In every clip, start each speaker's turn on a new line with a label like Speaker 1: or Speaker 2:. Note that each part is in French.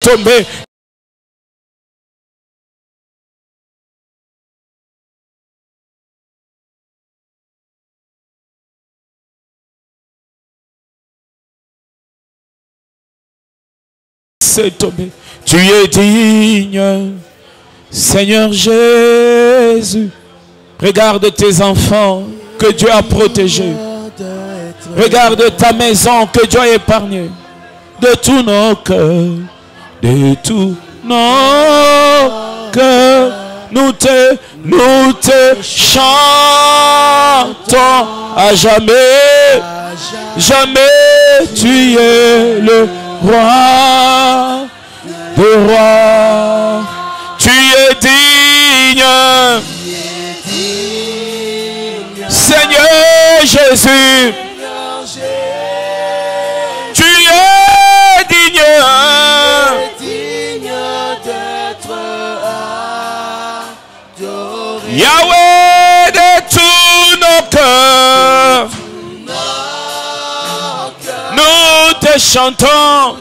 Speaker 1: tomber. Tomber. Tu es digne, Seigneur Jésus. Regarde tes enfants que Dieu a protégés. Regarde ta maison que Dieu a épargnée. De tous nos cœurs, de tous nos cœurs, nous te chantons à jamais. Jamais tu es le roi de rois, tu es digne, Seigneur Jésus, tu es digne
Speaker 2: d'être adoré,
Speaker 1: Yahweh, de tous nos cœurs, nous te chantons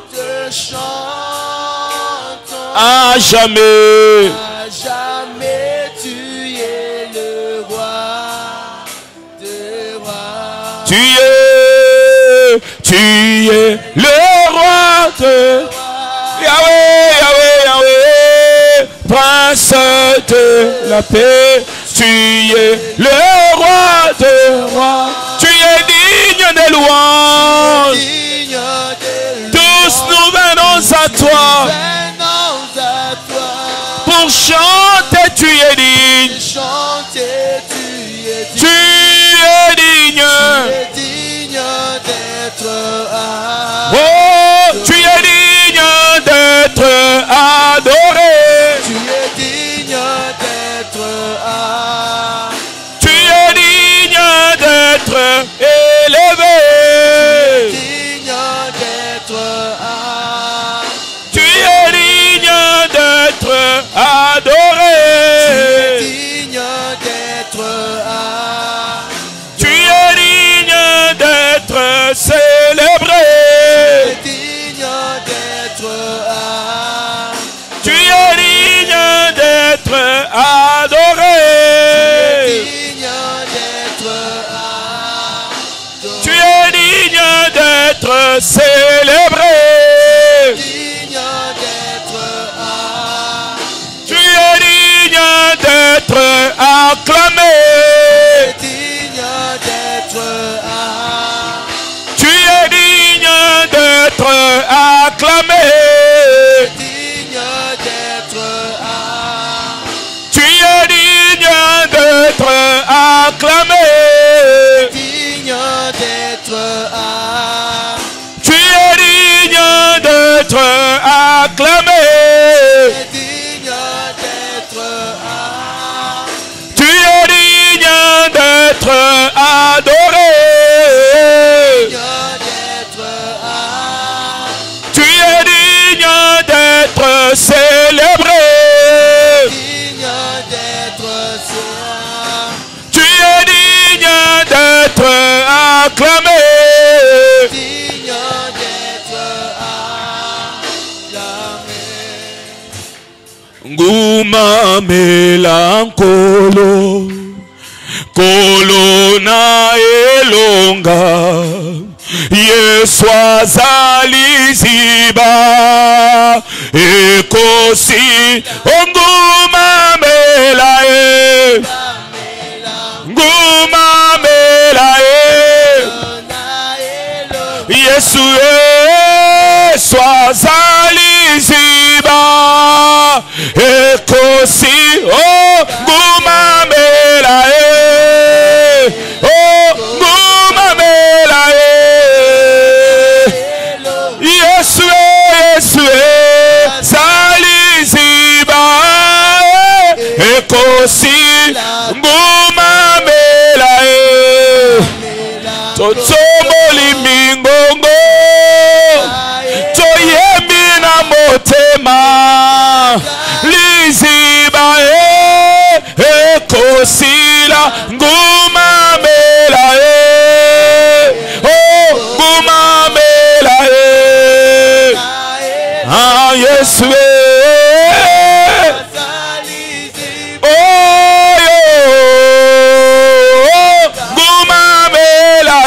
Speaker 1: à jamais.
Speaker 2: À jamais tu es le roi de rois.
Speaker 1: Tu es le roi de Yahweh, Yahweh, Yahweh, prince de la paix. Tu es le roi de rois. Tu es digne de louange. Tous nous venons à toi. Pour chanter, tu es digne. Tu es digne.
Speaker 2: D'être
Speaker 1: oh, tu es digne d'être adoré.
Speaker 2: Tu es digne d'être
Speaker 1: tu es digne d'être élevé.
Speaker 2: Digne d'être
Speaker 1: tu es digne d'être adoré.
Speaker 2: Digne d'être
Speaker 1: tu es digne d'être célébré.
Speaker 2: Digne d'être
Speaker 1: tu es digne d'être adoré.
Speaker 2: Digne d'être
Speaker 1: tu es digne d'être célébré.
Speaker 2: Digne d'être
Speaker 1: tu es digne d'être acclamé.
Speaker 2: Digne d'être
Speaker 1: tu es digne d'être acclamé.
Speaker 2: Digne d'être
Speaker 1: tu es digne d'être acclamé.
Speaker 2: Digne d'être
Speaker 1: tu es digne d'être acclamé.
Speaker 2: Digne d'être
Speaker 1: tu es digne d'être adoré. Tu es digne d'être célébré. Tu es digne d'être acclamé. Nguma melankolo kolona elonga Yesu azali ziba ekosi nguma melae nguma melae Yesu azali ziba ekosi nguma melae nguma melae Yesu azali ziba ekosi nguma melae totsomoli mingongo toyemi Yesu gumamela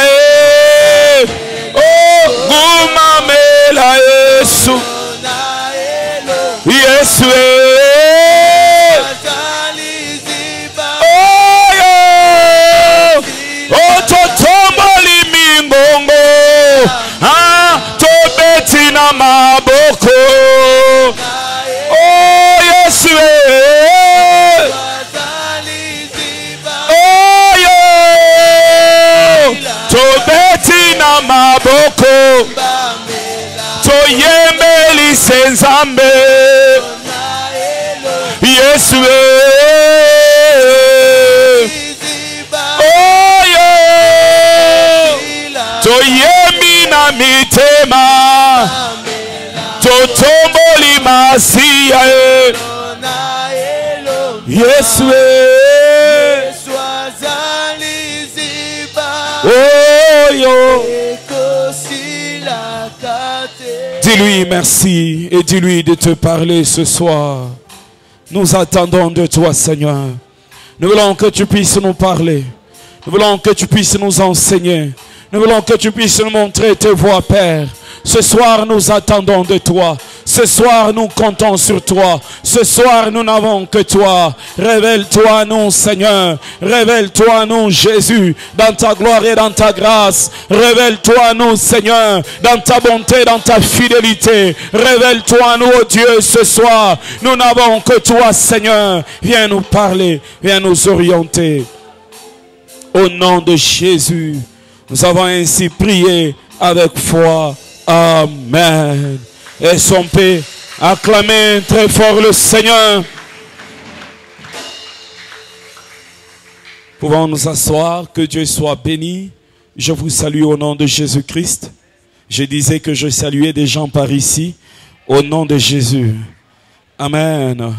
Speaker 1: gumamela Yesu Yesu totomboli mingongo tobeti na maboko Yesu tobeti na maboko toyembeli senzambe Yesu toyemi na mitema totomboli masiya Yesu dis-lui merci et dis-lui de te parler ce soir. Nous attendons de toi, Seigneur. Nous voulons que tu puisses nous parler. Nous voulons que tu puisses nous enseigner. Nous voulons que tu puisses nous montrer tes voies, Père. Ce soir, nous attendons de toi. Ce soir, nous comptons sur toi. Ce soir, nous n'avons que toi. Révèle-toi, nous, Seigneur. Révèle-toi, nous, Jésus, dans ta gloire et dans ta grâce. Révèle-toi, nous, Seigneur, dans ta bonté, dans ta fidélité. Révèle-toi, nous, oh Dieu, ce soir. Nous n'avons que toi, Seigneur. Viens nous parler. Viens nous orienter. Au nom de Jésus, nous avons ainsi prié avec foi. Amen. Et son paix, acclamez très fort le Seigneur. Pouvons nous asseoir, que Dieu soit béni. Je vous salue au nom de Jésus-Christ. Je disais que je saluais des gens par ici, au nom de Jésus. Amen.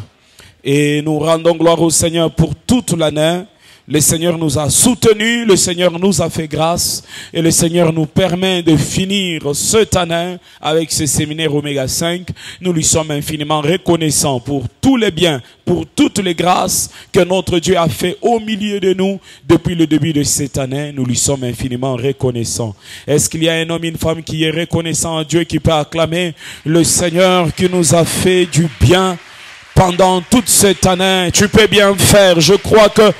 Speaker 1: Et nous rendons gloire au Seigneur pour toute l'année. Le Seigneur nous a soutenus, le Seigneur nous a fait grâce et le Seigneur nous permet de finir cette année avec ce séminaire Oméga 5. Nous lui sommes infiniment reconnaissants pour tous les biens, pour toutes les grâces que notre Dieu a fait au milieu de nous depuis le début de cette année. Nous lui sommes infiniment reconnaissants. Est-ce qu'il y a un homme, une femme qui est reconnaissant à Dieu, qui peut acclamer le Seigneur qui nous a fait du bien pendant toute cette année? Tu peux bien faire. Je crois que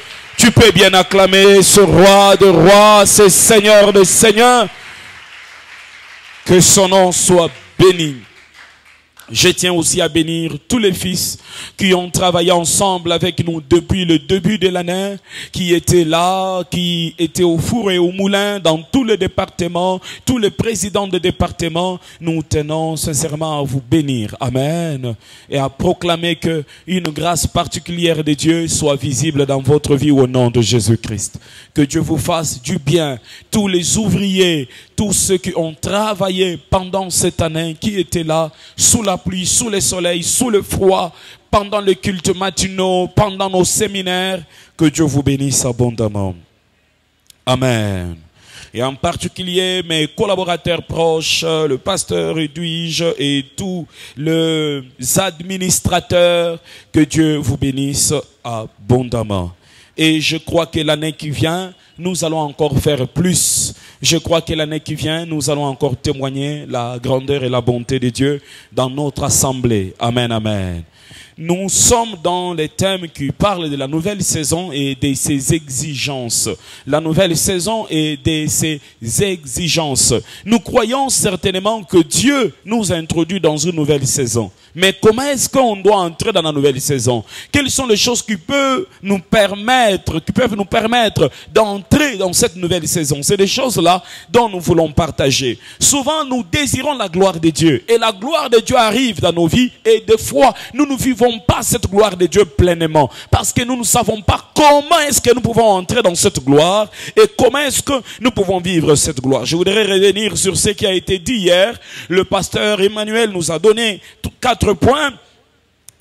Speaker 1: tu peux bien acclamer ce roi de rois, ce Seigneur de seigneurs. Que son nom soit béni. Je tiens aussi à bénir tous les fils qui ont travaillé ensemble avec nous depuis le début de l'année, qui étaient là, qui étaient au four et au moulin dans tous les départements, tous les présidents de départements. Nous tenons sincèrement à vous bénir. Amen. Et à proclamer que une grâce particulière de Dieu soit visible dans votre vie au nom de Jésus-Christ. Que Dieu vous fasse du bien. Tous les ouvriers, tous ceux qui ont travaillé pendant cette année, qui étaient là, sous la pluie, sous le soleil, sous le froid, pendant les cultes matinaux, pendant nos séminaires, que Dieu vous bénisse abondamment. Amen. Et en particulier mes collaborateurs proches, le pasteur Edwige et tous les administrateurs, que Dieu vous bénisse abondamment. Et je crois que l'année qui vient, nous allons encore faire plus. Je crois que l'année qui vient, nous allons encore témoigner la grandeur et la bonté de Dieu dans notre assemblée. Amen, amen. Nous sommes dans les thèmes qui parlent de la nouvelle saison et de ses exigences. La nouvelle saison et de ses exigences. Nous croyons certainement que Dieu nous a introduits dans une nouvelle saison. Mais comment est-ce qu'on doit entrer dans la nouvelle saison? Quelles sont les choses qui peuvent nous permettre d'entrer dans cette nouvelle saison? C'est des choses-là dont nous voulons partager. Souvent, nous désirons la gloire de Dieu. Et la gloire de Dieu arrive dans nos vies. Et des fois, nous ne vivons pas cette gloire de Dieu pleinement. Parce que nous ne savons pas comment est-ce que nous pouvons entrer dans cette gloire. Et comment est-ce que nous pouvons vivre cette gloire. Je voudrais revenir sur ce qui a été dit hier. Le pasteur Emmanuel nous a donné 4 points.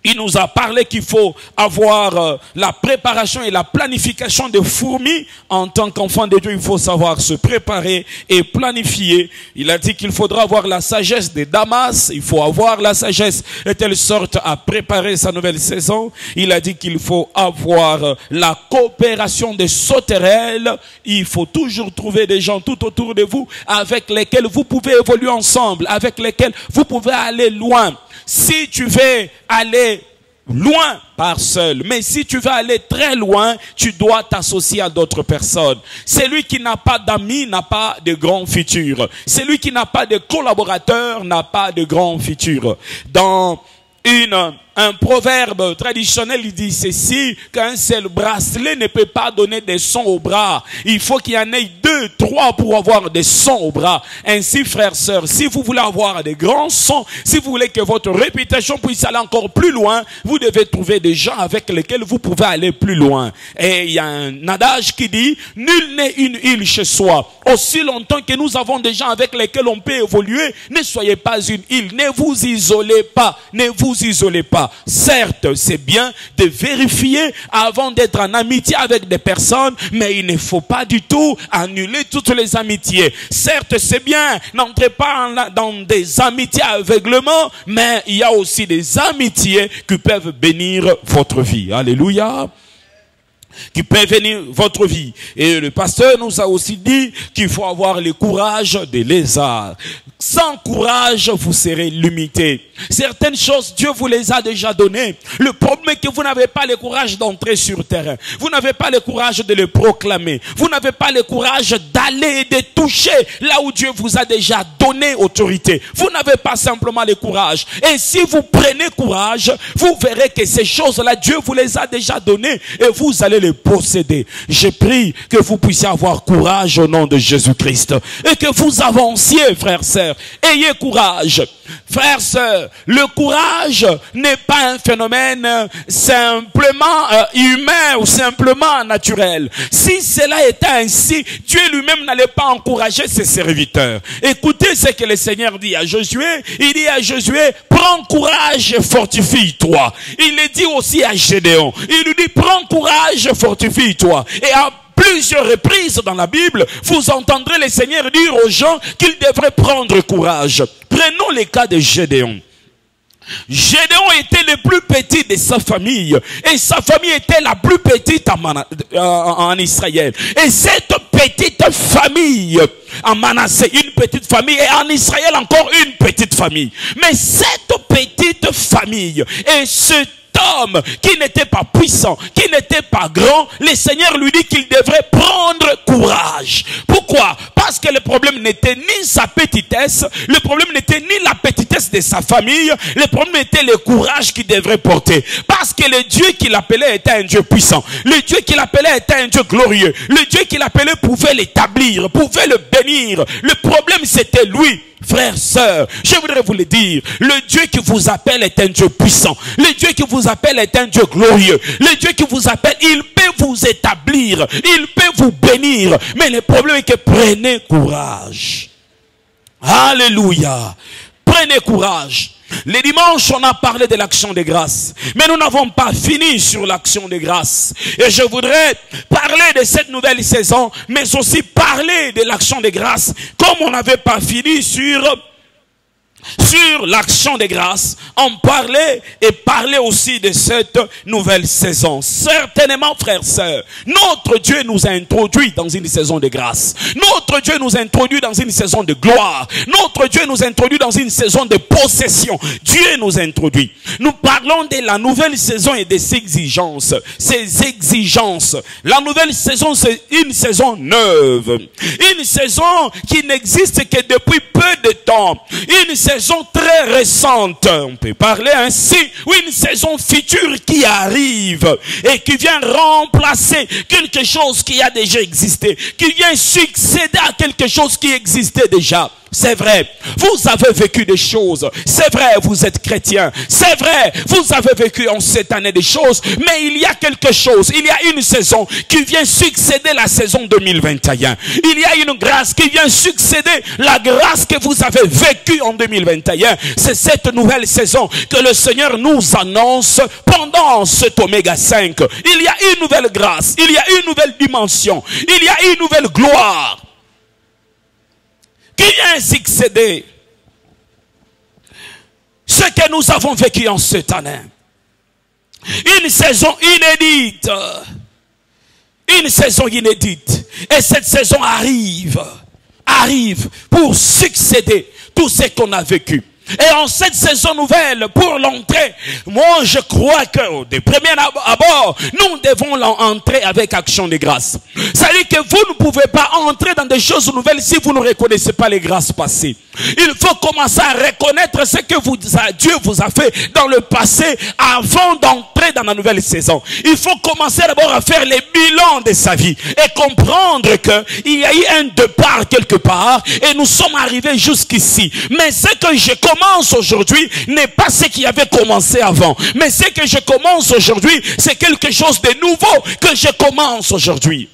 Speaker 1: Il nous a parlé qu'il faut avoir la préparation et la planification de fourmis. En tant qu'enfant de Dieu, il faut savoir se préparer et planifier. Il a dit qu'il faudra avoir la sagesse de Damas. Il faut avoir la sagesse de telle sorte à préparer sa nouvelle saison. Il a dit qu'il faut avoir la coopération des sauterelles. Il faut toujours trouver des gens tout autour de vous avec lesquels vous pouvez évoluer ensemble, avec lesquels vous pouvez aller loin. Si tu veux aller loin par seul, mais si tu veux aller très loin, tu dois t'associer à d'autres personnes. Celui qui n'a pas d'amis n'a pas de grand futur. Celui qui n'a pas de collaborateurs n'a pas de grand futur. Dans un proverbe traditionnel, il dit ceci, qu'un seul bracelet ne peut pas donner des sons au bras. Il faut qu'il y en ait 2, 3 pour avoir des sons au bras. Ainsi, frères, sœurs, si vous voulez avoir des grands sons, si vous voulez que votre réputation puisse aller encore plus loin, vous devez trouver des gens avec lesquels vous pouvez aller plus loin. Et il y a un adage qui dit, nul n'est une île chez soi. Aussi longtemps que nous avons des gens avec lesquels on peut évoluer, ne soyez pas une île. Ne vous isolez pas. Ne vous isolez pas. Certes, c'est bien de vérifier avant d'être en amitié avec des personnes, mais il ne faut pas du tout annuler toutes les amitiés. Certes, c'est bien, n'entrez pas dans des amitiés aveuglement, mais il y a aussi des amitiés qui peuvent bénir votre vie. Alléluia. Qui peut venir votre vie. Et le pasteur nous a aussi dit qu'il faut avoir le courage des lézards. Sans courage, vous serez limité. Certaines choses, Dieu vous les a déjà données. Le problème est que vous n'avez pas le courage d'entrer sur le terrain. Vous n'avez pas le courage de le proclamer. Vous n'avez pas le courage d'aller et de toucher là où Dieu vous a déjà donné autorité. Vous n'avez pas simplement le courage. Et si vous prenez courage, vous verrez que ces choses-là, Dieu vous les a déjà données et vous allez les posséder. Je prie que vous puissiez avoir courage au nom de Jésus-Christ et que vous avanciez, frères, sœurs. Ayez courage. Frères, sœurs, le courage n'est pas un phénomène simplement humain ou simplement naturel. Si cela était ainsi, Dieu lui-même n'allait pas encourager ses serviteurs. Écoutez ce que le Seigneur dit à Josué. Il dit à Josué, prends courage et fortifie-toi. Il le dit aussi à Gédéon. Il lui dit, prends courage et fortifie-toi. Et à plusieurs reprises dans la Bible, vous entendrez le Seigneur dire aux gens qu'ils devraient prendre courage. Prenons le cas de Gédéon. Gédéon était le plus petit de sa famille. Et sa famille était la plus petite en Israël. Et cette petite famille en Manassé, une petite famille, et en Israël encore une petite famille. Mais cette petite famille et ce homme qui n'était pas puissant, qui n'était pas grand, le Seigneur lui dit qu'il devrait prendre courage. Pourquoi? Parce que le problème n'était ni sa petitesse, le problème n'était ni la petitesse de sa famille, le problème était le courage qu'il devrait porter. Parce que le Dieu qu'il appelait était un Dieu puissant. Le Dieu qu'il appelait était un Dieu glorieux. Le Dieu qu'il appelait pouvait l'établir, pouvait le bénir. Le problème c'était lui. Frères, sœurs, je voudrais vous le dire, le Dieu qui vous appelle est un Dieu puissant. Le Dieu qui vous appelle est un Dieu glorieux. Le Dieu qui vous appelle, il peut vous établir, il peut vous bénir. Mais le problème est que prenez courage. Alléluia. Prenez courage. Les dimanches, on a parlé de l'action de grâce. Mais nous n'avons pas fini sur l'action de grâce. Et je voudrais parler de cette nouvelle saison, mais aussi parler de l'action de grâce, comme on n'avait pas fini sur l'action de grâce, en parler et parler aussi de cette nouvelle saison. Certainement, frères, sœurs, notre Dieu nous a introduits dans une saison de grâce. Notre Dieu nous a introduits dans une saison de gloire. Notre Dieu nous a introduits dans une saison de possession. Dieu nous a introduits. Nous parlons de la nouvelle saison et de ses exigences. Ces exigences. La nouvelle saison, c'est une saison neuve. Une saison qui n'existe que depuis peu de temps. Une saison très récente, on peut parler ainsi, ou une saison future qui arrive et qui vient remplacer quelque chose qui a déjà existé, qui vient succéder à quelque chose qui existait déjà. C'est vrai, vous avez vécu des choses. C'est vrai, vous êtes chrétien. C'est vrai, vous avez vécu en cette année des choses. Mais il y a quelque chose. Il y a une saison qui vient succéder la saison 2021. Il y a une grâce qui vient succéder la grâce que vous avez vécue en 2021. C'est cette nouvelle saison que le Seigneur nous annonce pendant cet Oméga 5. Il y a une nouvelle grâce. Il y a une nouvelle dimension. Il y a une nouvelle gloire qui vient succéder ce que nous avons vécu en cette année. Une saison inédite. Une saison inédite. Et cette saison arrive pour succéder tout ce qu'on a vécu. Et en cette saison nouvelle, pour l'entrée, moi je crois que de premier abord, nous devons entrer avec action de grâce. Ça veut dire que vous ne pouvez pas entrer dans des choses nouvelles si vous ne reconnaissez pas les grâces passées. Il faut commencer à reconnaître ce que Dieu vous a fait dans le passé avant d'entrer dans la nouvelle saison. Il faut commencer d'abord à faire les bilans de sa vie et comprendre qu'il y a eu un départ quelque part et nous sommes arrivés jusqu'ici. Mais ce que je commence aujourd'hui n'est pas ce qui avait commencé avant. Mais ce que je commence aujourd'hui, c'est quelque chose de nouveau que je commence aujourd'hui.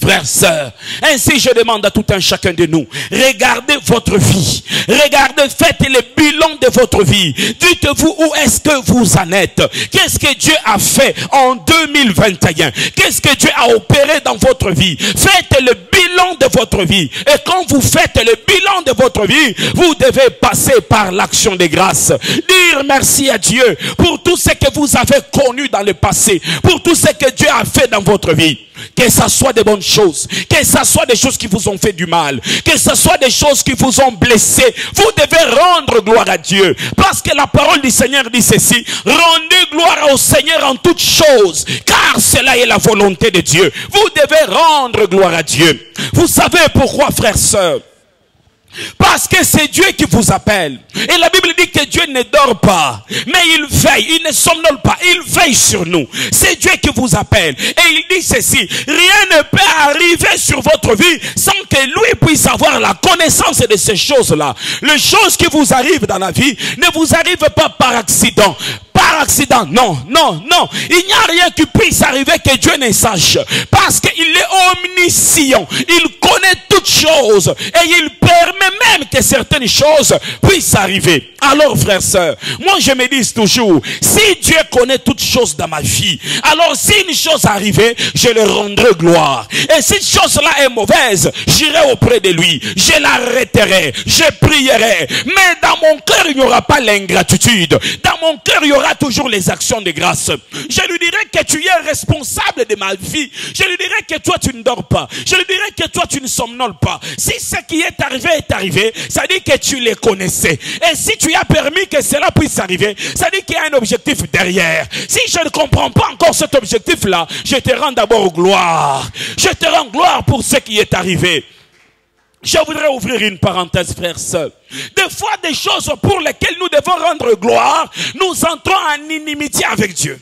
Speaker 1: Frères, sœurs, ainsi je demande à tout un chacun de nous, regardez votre vie, regardez, faites le bilan de votre vie, dites-vous où est-ce que vous en êtes, qu'est-ce que Dieu a fait en 2021, qu'est-ce que Dieu a opéré dans votre vie, faites le bilan de votre vie, et quand vous faites le bilan de votre vie, vous devez passer par l'action de grâce, dire merci à Dieu pour tout ce que vous avez connu dans le passé, pour tout ce que Dieu a fait dans votre vie. Que ça soit des bonnes choses, que ça soit des choses qui vous ont fait du mal, que ça soit des choses qui vous ont blessé, vous devez rendre gloire à Dieu. Parce que la parole du Seigneur dit ceci, rendez gloire au Seigneur en toutes choses, car cela est la volonté de Dieu. Vous devez rendre gloire à Dieu. Vous savez pourquoi, frères, sœurs? Parce que c'est Dieu qui vous appelle. Et la Bible dit que Dieu ne dort pas, mais il veille, il ne somnole pas, il veille sur nous. C'est Dieu qui vous appelle. Et il dit ceci, rien ne peut arriver sur votre vie sans que lui puisse avoir la connaissance de ces choses-là. Les choses qui vous arrivent dans la vie ne vous arrivent pas par accident. Par accident, non, non, non. Il n'y a rien qui puisse arriver que Dieu ne sache. Parce qu'il est omniscient. Il connaît toutes choses. Et il permet même que certaines choses puissent arriver. Alors, frères, sœurs, moi je me dis toujours, si Dieu connaît toutes choses dans ma vie, alors si une chose arrivait, je le rendrai gloire. Et si cette chose-là est mauvaise, j'irai auprès de lui. Je l'arrêterai. Je prierai. Mais dans mon cœur, il n'y aura pas l'ingratitude. Dans mon cœur, il y aura toujours les actions de grâce. Je lui dirai que tu es responsable de ma vie. Je lui dirai que toi tu ne dors pas. Je lui dirai que toi tu ne somnoles pas. Si ce qui est arrivé, ça dit que tu les connaissais. Et si tu as permis que cela puisse arriver, ça dit qu'il y a un objectif derrière. Si je ne comprends pas encore cet objectif-là, je te rends d'abord gloire. Je te rends gloire pour ce qui est arrivé. Je voudrais ouvrir une parenthèse, frères, sœurs. Des fois, des choses pour lesquelles nous devons rendre gloire, nous entrons en inimitié avec Dieu.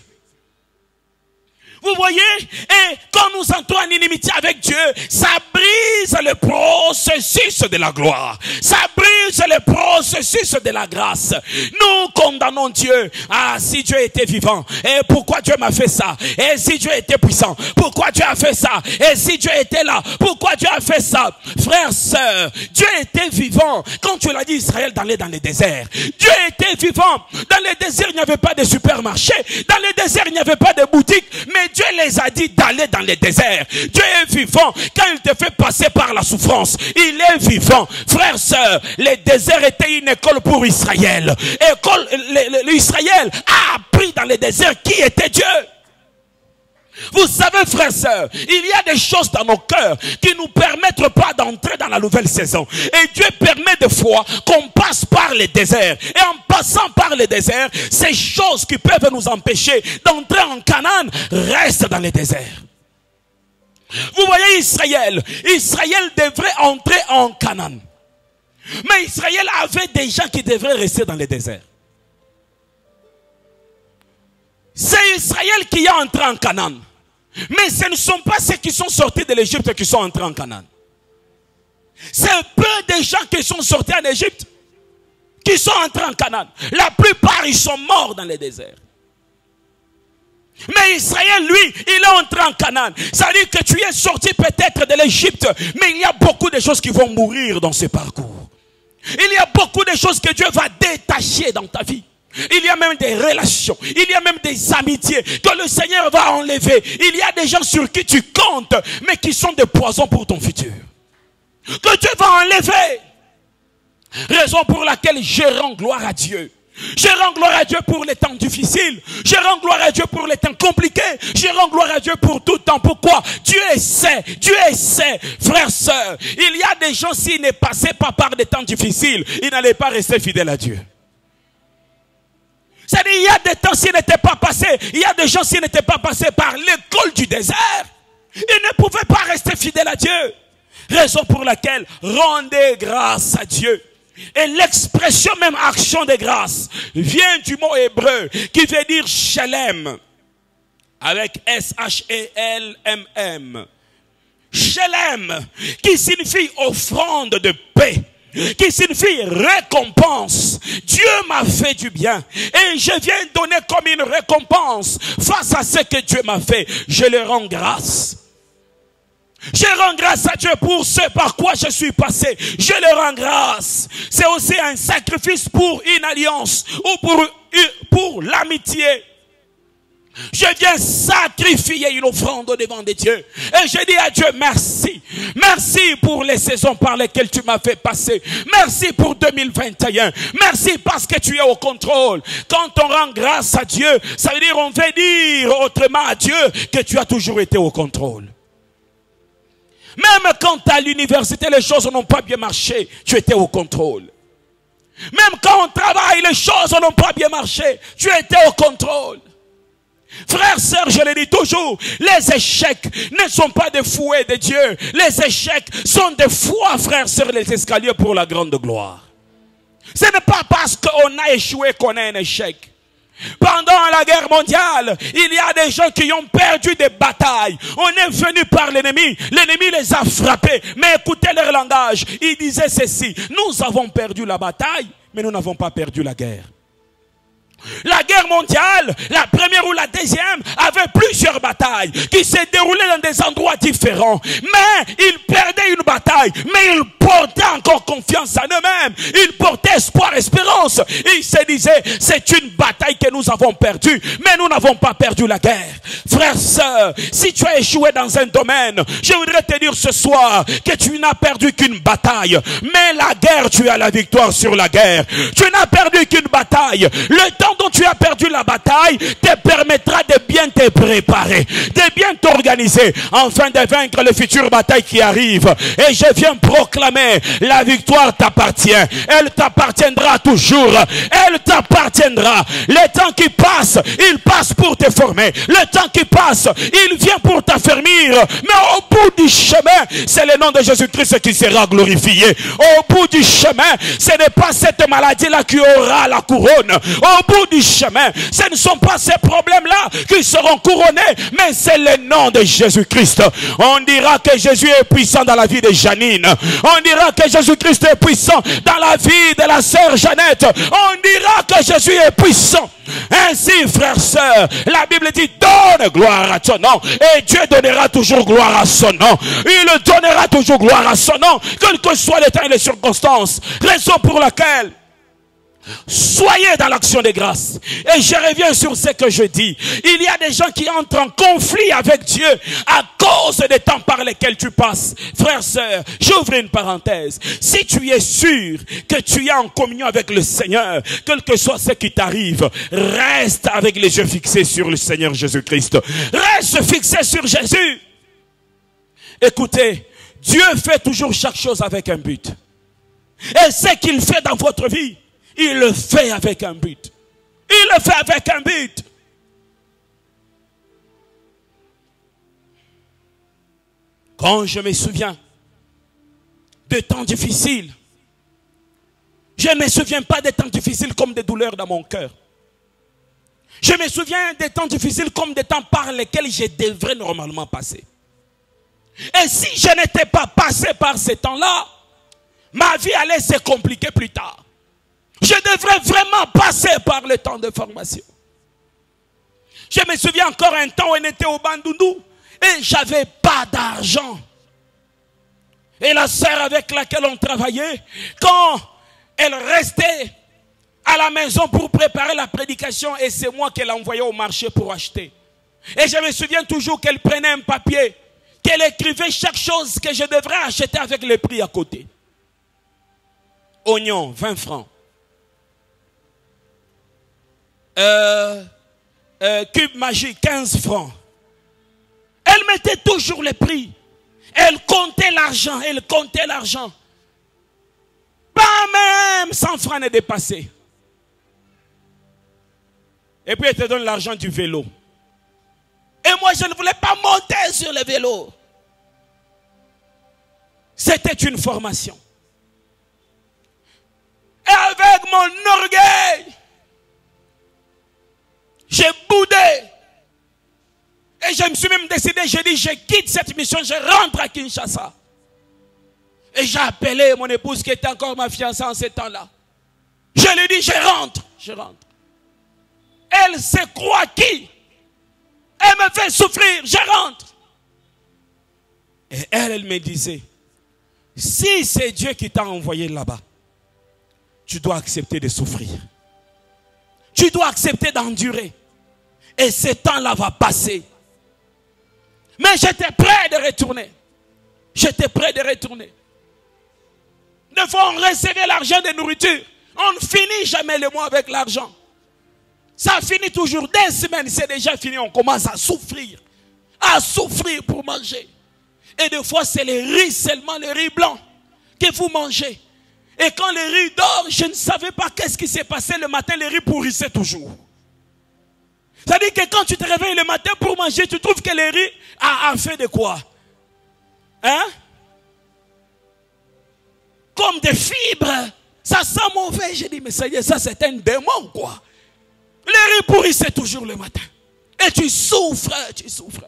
Speaker 1: Vous voyez? Et quand nous entrons en inimitié avec Dieu, ça brise le processus de la gloire. Ça brise le processus de la grâce. Nous condamnons Dieu. Ah, si Dieu était vivant, et pourquoi Dieu m'a fait ça? Et si Dieu était puissant, pourquoi Dieu a fait ça? Et si Dieu était là, pourquoi Dieu a fait ça? Frères, sœurs, Dieu était vivant. Quand tu l'as dit, Israël d'aller dans les déserts. Dieu était vivant. Dans les déserts, il n'y avait pas de supermarché. Dans les déserts, il n'y avait pas de boutique. Mais Dieu les a dit d'aller dans les déserts. Dieu est vivant. Quand il te fait passer par la souffrance, il est vivant. Frères, sœurs, les déserts étaient une école pour Israël. Israël a appris dans les déserts qui était Dieu. Vous savez, frères, sœurs, il y a des choses dans nos cœurs qui ne nous permettent pas d'entrer dans la nouvelle saison. Et Dieu permet des fois qu'on passe par les déserts. Et en passant par les déserts, ces choses qui peuvent nous empêcher d'entrer en Canaan restent dans les déserts. Vous voyez Israël. Israël devrait entrer en Canaan. Mais Israël avait des gens qui devraient rester dans les déserts. C'est Israël qui est entré en Canaan. Mais ce ne sont pas ceux qui sont sortis de l'Égypte qui sont entrés en Canaan. C'est peu de gens qui sont sortis en Égypte, qui sont entrés en Canaan. La plupart, ils sont morts dans le désert. Mais Israël, lui, il est entré en Canaan. Ça veut dire que tu es sorti peut-être de l'Égypte, mais il y a beaucoup de choses qui vont mourir dans ce parcours. Il y a beaucoup de choses que Dieu va détacher dans ta vie. Il y a même des relations, il y a même des amitiés que le Seigneur va enlever. Il y a des gens sur qui tu comptes, mais qui sont des poisons pour ton futur. Que Dieu va enlever. Raison pour laquelle je rends gloire à Dieu. Je rends gloire à Dieu pour les temps difficiles. Je rends gloire à Dieu pour les temps compliqués. Je rends gloire à Dieu pour tout temps. Pourquoi? Dieu essaie, frères, sœurs. Il y a des gens, s'ils ne passaient pas par des temps difficiles, ils n'allaient pas rester fidèles à Dieu. C'est-à-dire, il y a des temps, s'ils n'étaient pas passés, il y a des gens, s'ils n'étaient pas passés par l'école du désert, ils ne pouvaient pas rester fidèles à Dieu. Raison pour laquelle, rendez grâce à Dieu. Et l'expression même action de grâce vient du mot hébreu qui veut dire shalem, avec S-H-E-L-M-M. Shalem, qui signifie offrande de paix, qui signifie récompense. Dieu m'a fait du bien et je viens donner comme une récompense face à ce que Dieu m'a fait. Je le rends grâce. Je rends grâce à Dieu pour ce par quoi je suis passé. Je le rends grâce. C'est aussi un sacrifice pour une alliance ou pour l'amitié. Je viens sacrifier une offrande devant des dieux. Et je dis à Dieu merci. Merci pour les saisons par lesquelles tu m'as fait passer. Merci pour 2021. Merci parce que tu es au contrôle. Quand on rend grâce à Dieu, ça veut dire on veut dire autrement à Dieu que tu as toujours été au contrôle. Même quand à l'université les choses n'ont pas bien marché, tu étais au contrôle. Même quand on travaille, les choses n'ont pas bien marché, tu étais au contrôle. Frères, sœurs, je le dis toujours, les échecs ne sont pas des fouets de Dieu. Les échecs sont des fois, frères, sœurs, les escaliers pour la grande gloire. Ce n'est pas parce qu'on a échoué qu'on a un échec. Pendant la guerre mondiale, il y a des gens qui ont perdu des batailles. On est venu par l'ennemi. L'ennemi les a frappés. Mais écoutez leur langage. Ils disaient ceci: nous avons perdu la bataille, mais nous n'avons pas perdu la guerre. La guerre mondiale, la première ou la deuxième, avait plusieurs batailles qui se déroulaient dans des endroits différents. Mais ils perdaient une bataille, mais ils portaient encore confiance en eux-mêmes. Ils portaient espoir, espérance. Ils se disaient, c'est une bataille que nous avons perdue, mais nous n'avons pas perdu la guerre. Frères, sœurs, si tu as échoué dans un domaine, je voudrais te dire ce soir que tu n'as perdu qu'une bataille. Mais la guerre, tu as la victoire sur la guerre. Tu n'as perdu qu'une bataille. Le temps dont tu as perdu la bataille te permettra de bien te préparer, de bien t'organiser, afin de vaincre les futures batailles qui arrivent. Et je viens proclamer, la victoire t'appartient. Elle t'appartiendra toujours. Elle t'appartiendra. Le temps qui passe, il passe pour te former. Le temps qui passe, il vient pour t'affermir. Mais au bout du chemin, c'est le nom de Jésus-Christ qui sera glorifié. Au bout du chemin, ce n'est pas cette maladie-là qui aura la couronne. Au bout du chemin, ce ne sont pas ces problèmes-là qui seront couronnés, mais c'est le nom de Jésus-Christ. On dira que Jésus est puissant dans la vie de Janine. On dira que Jésus-Christ est puissant dans la vie de la sœur Jeannette. On dira que Jésus est puissant. Ainsi, frères, sœurs, la Bible dit, donne gloire à ton nom. Et Dieu donnera toujours gloire à son nom. Il donnera toujours gloire à son nom, quel que soit les temps et les circonstances. Raison pour laquelle soyez dans l'action de grâce. Et je reviens sur ce que je dis. Il y a des gens qui entrent en conflit avec Dieu à cause des temps par lesquels tu passes. Frères, sœurs, j'ouvre une parenthèse. Si tu es sûr que tu es en communion avec le Seigneur, quel que soit ce qui t'arrive, reste avec les yeux fixés sur le Seigneur Jésus-Christ. Reste fixé sur Jésus. Écoutez, Dieu fait toujours chaque chose avec un but. Et ce qu'il fait dans votre vie, il le fait avec un but. Il le fait avec un but. Quand je me souviens de temps difficiles, je ne me souviens pas des temps difficiles comme des douleurs dans mon cœur. Je me souviens des temps difficiles comme des temps par lesquels je devrais normalement passer. Et si je n'étais pas passé par ces temps-là, ma vie allait se compliquer plus tard. Je devrais vraiment passer par le temps de formation. Je me souviens encore un temps où on était au Bandundu et j'avais pas d'argent. Et la sœur avec laquelle on travaillait, quand elle restait à la maison pour préparer la prédication, et c'est moi qui l'envoyais au marché pour acheter. Et je me souviens toujours qu'elle prenait un papier, qu'elle écrivait chaque chose que je devrais acheter avec le prix à côté. Oignon, 20 francs. Cube magique, 15 francs. Elle mettait toujours les prix. Elle comptait l'argent, elle comptait l'argent. Pas même 100 francs n'est dépassé. Et puis elle te donne l'argent du vélo. Et moi je ne voulais pas monter sur le vélo. C'était une formation. Et avec mon orgueil, j'ai boudé. Et je me suis même décidé, j'ai dit, je quitte cette mission, je rentre à Kinshasa. Et j'ai appelé mon épouse qui était encore ma fiancée en ce temps-là. Je lui ai dit, je rentre, je rentre. Elle se croit qui? Elle me fait souffrir, je rentre. Et elle me disait, si c'est Dieu qui t'a envoyé là-bas, tu dois accepter de souffrir. Tu dois accepter d'endurer. Et ce temps-là va passer. Mais j'étais prêt de retourner. J'étais prêt de retourner. Des fois, on recevait l'argent de nourriture. On ne finit jamais le mois avec l'argent. Ça finit toujours. Des semaines, c'est déjà fini. On commence à souffrir. À souffrir pour manger. Et des fois, c'est les riz seulement, les riz blancs que vous mangez. Et quand les riz dort, je ne savais pas qu'est-ce qui s'est passé. Le matin, les riz pourrissaient toujours. C'est-à-dire que quand tu te réveilles le matin pour manger, tu trouves que les riz a fait de quoi? Hein? Comme des fibres. Ça sent mauvais. J'ai dit, mais ça y est, ça c'est un démon, quoi. Les riz pourrissaient toujours le matin. Et tu souffres, tu souffres.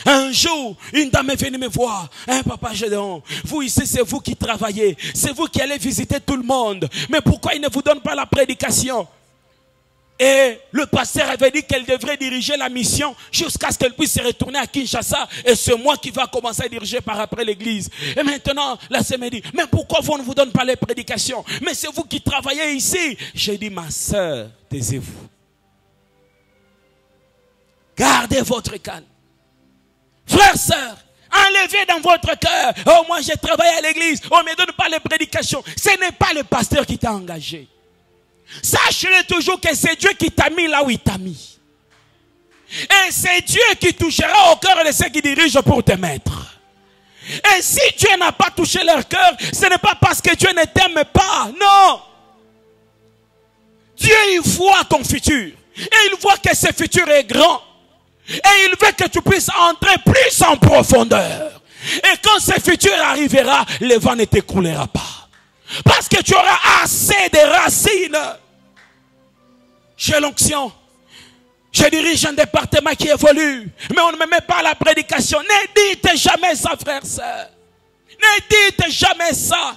Speaker 1: Un jour, une dame est venue me voir. Hein, papa Gédéon, vous ici, c'est vous qui travaillez. C'est vous qui allez visiter tout le monde. Mais pourquoi il ne vous donne pas la prédication? Et le pasteur avait dit qu'elle devrait diriger la mission jusqu'à ce qu'elle puisse se retourner à Kinshasa. Et c'est moi qui va commencer à diriger par après l'église. Et maintenant, la sœur me dit, mais pourquoi on ne vous donne pas les prédications? Mais c'est vous qui travaillez ici. J'ai dit, ma sœur, taisez-vous. Gardez votre calme. Frères, sœurs, enlevez dans votre cœur. Oh, moi j'ai travaillé à l'église. On ne me donne pas les prédications. Ce n'est pas le pasteur qui t'a engagé. Sache-le toujours que c'est Dieu qui t'a mis là où il t'a mis. Et c'est Dieu qui touchera au cœur de ceux qui dirigent pour te mettre. Et si Dieu n'a pas touché leur cœur, ce n'est pas parce que Dieu ne t'aime pas. Non. Dieu, il voit ton futur. Et il voit que ce futur est grand. Et il veut que tu puisses entrer plus en profondeur. Et quand ce futur arrivera, le vent ne t'écroulera pas. Parce que tu auras assez de racines. J'ai l'onction. Je dirige un département qui évolue. Mais on ne me met pas à la prédication. Ne dites jamais ça, frère, sœur. Ne dites jamais ça.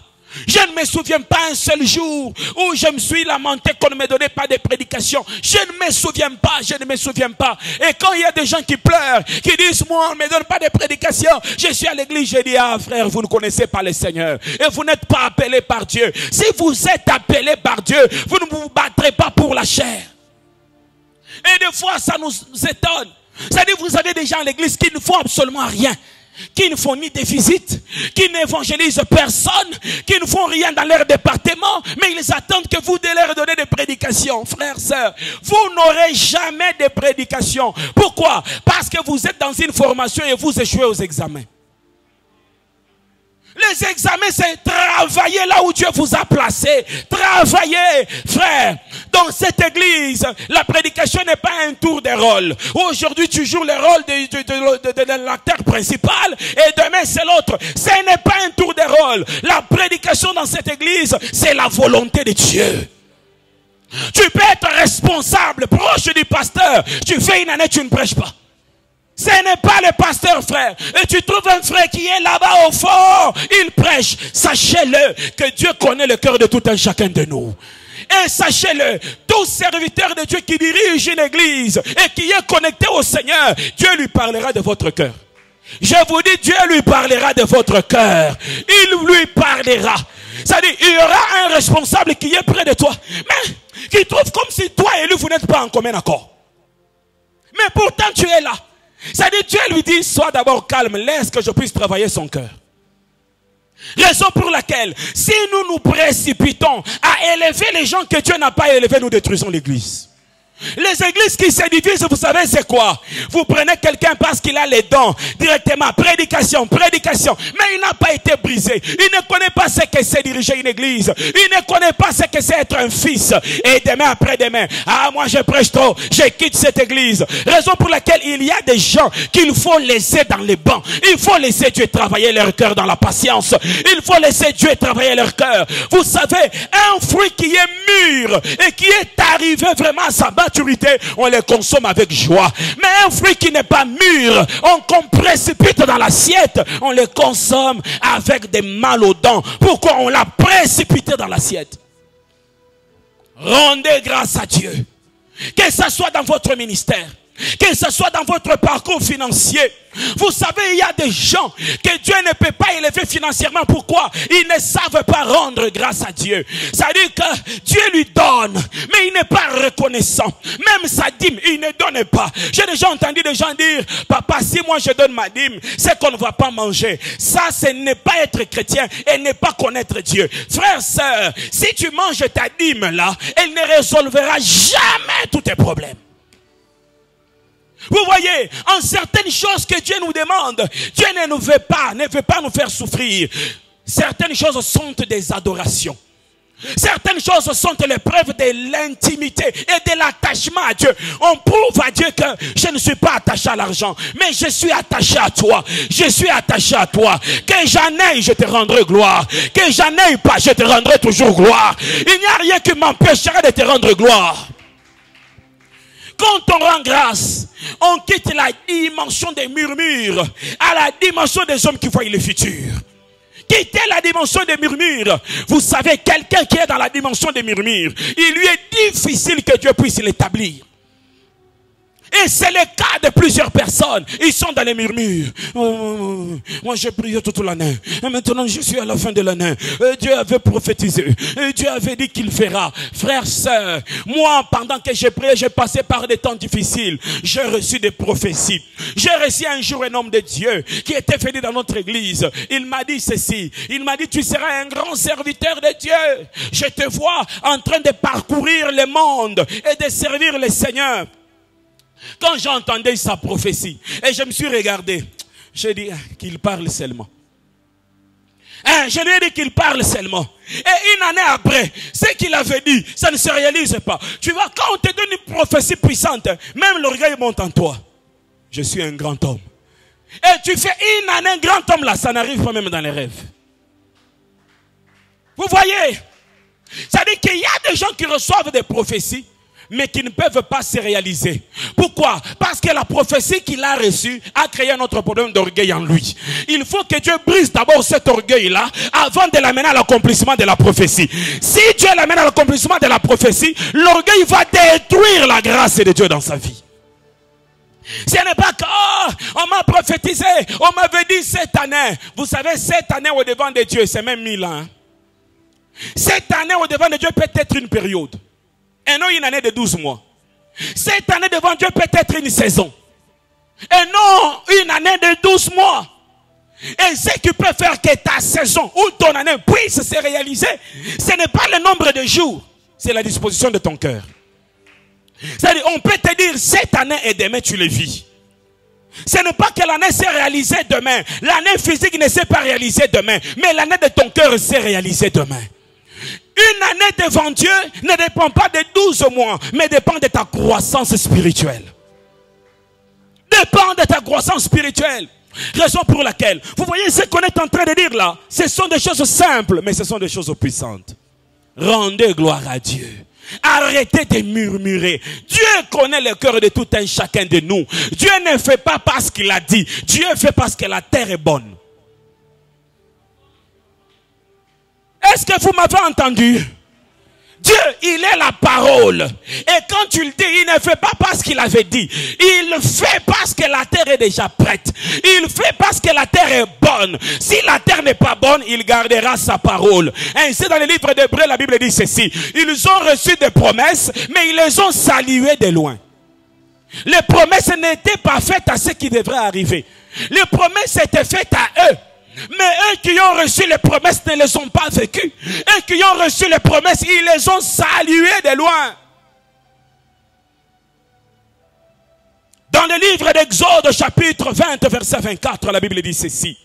Speaker 1: Je ne me souviens pas un seul jour où je me suis lamenté qu'on ne me donnait pas de prédication. Je ne me souviens pas, je ne me souviens pas. Et quand il y a des gens qui pleurent, qui disent, moi, on ne me donne pas de prédication, je suis à l'église, je dis, ah frère, vous ne connaissez pas le Seigneur. Et vous n'êtes pas appelé par Dieu. Si vous êtes appelé par Dieu, vous ne vous battrez pas pour la chair. Et des fois, ça nous étonne. C'est-à-dire, vous avez des gens à l'église qui ne font absolument rien. Qui ne font ni des visites, qui n'évangélisent personne, qui ne font rien dans leur département, mais ils attendent que vous de leur donner des prédications. Frères, sœurs, vous n'aurez jamais de prédications. Pourquoi? Parce que vous êtes dans une formation et vous échouez aux examens. Les examens, c'est travailler là où Dieu vous a placé. Travailler, frère. Dans cette église, la prédication n'est pas un tour de rôle. Aujourd'hui, tu joues le rôle de l'acteur principal et demain, c'est l'autre. Ce n'est pas un tour de rôle. La prédication dans cette église, c'est la volonté de Dieu. Tu peux être responsable, proche du pasteur. Tu fais une année, tu ne prêches pas. Ce n'est pas le pasteur, frère. Et tu trouves un frère qui est là-bas au fond, il prêche. Sachez-le que Dieu connaît le cœur de tout un chacun de nous. Et sachez-le, tout serviteur de Dieu qui dirige une église et qui est connecté au Seigneur, Dieu lui parlera de votre cœur. Je vous dis, Dieu lui parlera de votre cœur. Il lui parlera. C'est-à-dire, il y aura un responsable qui est près de toi, mais qui trouve comme si toi et lui, vous n'êtes pas en commun accord. Mais pourtant, tu es là. C'est-à-dire, Dieu lui dit, sois d'abord calme, laisse que je puisse travailler son cœur. Raison pour laquelle, si nous nous précipitons à élever les gens que Dieu n'a pas élevés, nous détruisons l'église. Les églises qui se divisent, vous savez c'est quoi? Vous prenez quelqu'un parce qu'il a les dons, directement, prédication, mais il n'a pas été brisé. Il ne connaît pas ce que c'est diriger une église. Il ne connaît pas ce que c'est être un fils. Et demain après-demain, moi je prêche trop, je quitte cette église. Raison pour laquelle il y a des gens qu'il faut laisser dans les bancs. Il faut laisser Dieu travailler leur cœur dans la patience. Il faut laisser Dieu travailler leur cœur. Vous savez, un fruit qui est mûr et qui est arrivé vraiment à sa maturité, on les consomme avec joie. Mais un fruit qui n'est pas mûr, qu'on précipite dans l'assiette, on les consomme avec des mal aux dents. Pourquoi on l'a précipité dans l'assiette? Rendez grâce à Dieu. Que ce soit dans votre ministère, que ce soit dans votre parcours financier. Vous savez, il y a des gens que Dieu ne peut pas élever financièrement. Pourquoi? Ils ne savent pas rendre grâce à Dieu. C'est-à-dire que Dieu lui donne, mais il n'est pas reconnaissant. Même sa dîme, il ne donne pas. J'ai déjà entendu des gens dire, papa, si moi je donne ma dîme, c'est qu'on ne va pas manger. Ça, ce n'est pas être chrétien et ne pas connaître Dieu. Frère, sœur, si tu manges ta dîme là, elle ne résolvera jamais tous tes problèmes. Vous voyez, en certaines choses que Dieu nous demande, Dieu ne veut pas nous faire souffrir. Certaines choses sont des adorations. Certaines choses sont l'épreuve de l'intimité et de l'attachement à Dieu. On prouve à Dieu que je ne suis pas attaché à l'argent, mais je suis attaché à toi. Je suis attaché à toi. Que j'en aille, je te rendrai gloire. Que j'en aille pas, je te rendrai toujours gloire. Il n'y a rien qui m'empêchera de te rendre gloire. Quand on rend grâce, on quitte la dimension des murmures à la dimension des hommes qui voient le futur. Quittez la dimension des murmures. Vous savez, quelqu'un qui est dans la dimension des murmures, il lui est difficile que Dieu puisse l'établir. Et c'est le cas de plusieurs personnes. Ils sont dans les murmures. Moi j'ai prié toute l'année. Et maintenant je suis à la fin de l'année. Dieu avait prophétisé. Et Dieu avait dit qu'il fera. Frères, sœurs, moi pendant que j'ai prié, j'ai passé par des temps difficiles. J'ai reçu des prophéties. J'ai reçu un jour un homme de Dieu qui était venu dans notre église. Il m'a dit ceci. Il m'a dit, tu seras un grand serviteur de Dieu. Je te vois en train de parcourir le monde et de servir le Seigneur. Quand j'entendais sa prophétie, et je me suis regardé, j'ai dit qu'il parle seulement. Je lui ai dit qu'il parle seulement. Et une année après, ce qu'il avait dit, ça ne se réalise pas. Tu vois, quand on te donne une prophétie puissante, même l'orgueil monte en toi. Je suis un grand homme. Et tu fais une année un grand homme là, ça n'arrive pas même dans les rêves. Vous voyez? C'est-à-dire qu'il y a des gens qui reçoivent des prophéties, mais qui ne peuvent pas se réaliser. Pourquoi? Parce que la prophétie qu'il a reçue a créé un autre problème d'orgueil en lui. Il faut que Dieu brise d'abord cet orgueil-là avant de l'amener à l'accomplissement de la prophétie. Si Dieu l'amène à l'accomplissement de la prophétie, l'orgueil va détruire la grâce de Dieu dans sa vie. Ce n'est pas que, on m'a prophétisé, on m'avait dit cette année. Vous savez, cette année au devant de Dieu, c'est même 1000 ans. Cette année au devant de Dieu peut être une période. Et non une année de 12 mois. Cette année devant Dieu peut être une saison. Et non une année de 12 mois. Et ce qui peut faire que ta saison ou ton année puisse se réaliser, ce n'est pas le nombre de jours, c'est la disposition de ton cœur. C'est-à-dire, on peut te dire cette année et demain tu le vis. Ce n'est pas que l'année s'est réalisée demain. L'année physique ne s'est pas réalisée demain. Mais l'année de ton cœur s'est réalisée demain. Une année devant Dieu ne dépend pas de 12 mois, mais dépend de ta croissance spirituelle. Dépend de ta croissance spirituelle. Raison pour laquelle, vous voyez ce qu'on est en train de dire là, ce sont des choses simples, mais ce sont des choses puissantes. Rendez gloire à Dieu. Arrêtez de murmurer. Dieu connaît le cœur de tout un chacun de nous. Dieu ne fait pas parce qu'il a dit. Dieu fait parce que la terre est bonne. Est-ce que vous m'avez entendu? Dieu, il est la parole. Et quand tu le dis, il ne fait pas parce qu'il avait dit. Il fait parce que la terre est déjà prête. Il fait parce que la terre est bonne. Si la terre n'est pas bonne, il gardera sa parole. Ainsi, dans le livre d'Hébreux, la Bible dit ceci. Ils ont reçu des promesses, mais ils les ont saluées de loin. Les promesses n'étaient pas faites à ceux qui devraient arriver. Les promesses étaient faites à eux. Mais eux qui ont reçu les promesses ne les ont pas vécues. Eux qui ont reçu les promesses, ils les ont saluées de loin. Dans le livre d'Exode, chapitre 20, verset 24, la Bible dit ceci.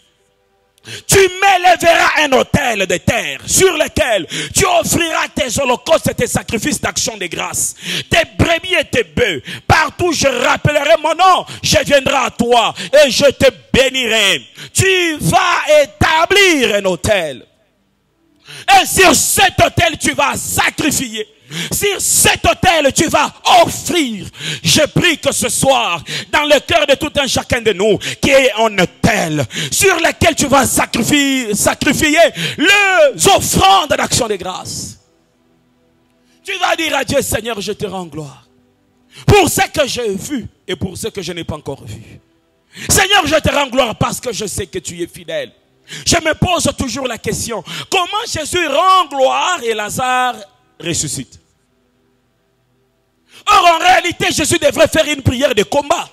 Speaker 1: Tu m'élèveras un autel de terre sur lequel tu offriras tes holocaustes et tes sacrifices d'action de grâce, tes brebis et tes bœufs. Partout je rappellerai mon nom, je viendrai à toi et je te bénirai. Tu vas établir un autel. Et sur cet autel tu vas sacrifier. Sur cet autel tu vas offrir. Je prie que ce soir, dans le cœur de tout un chacun de nous, qui est un autel sur lequel tu vas sacrifier les offrandes d'action de grâce. Tu vas dire à Dieu, Seigneur, je te rends gloire pour ce que j'ai vu et pour ce que je n'ai pas encore vu. Seigneur, je te rends gloire parce que je sais que tu es fidèle. Je me pose toujours la question, comment Jésus rend gloire et Lazare ressuscite? Or, en réalité, Jésus devrait faire une prière de combat.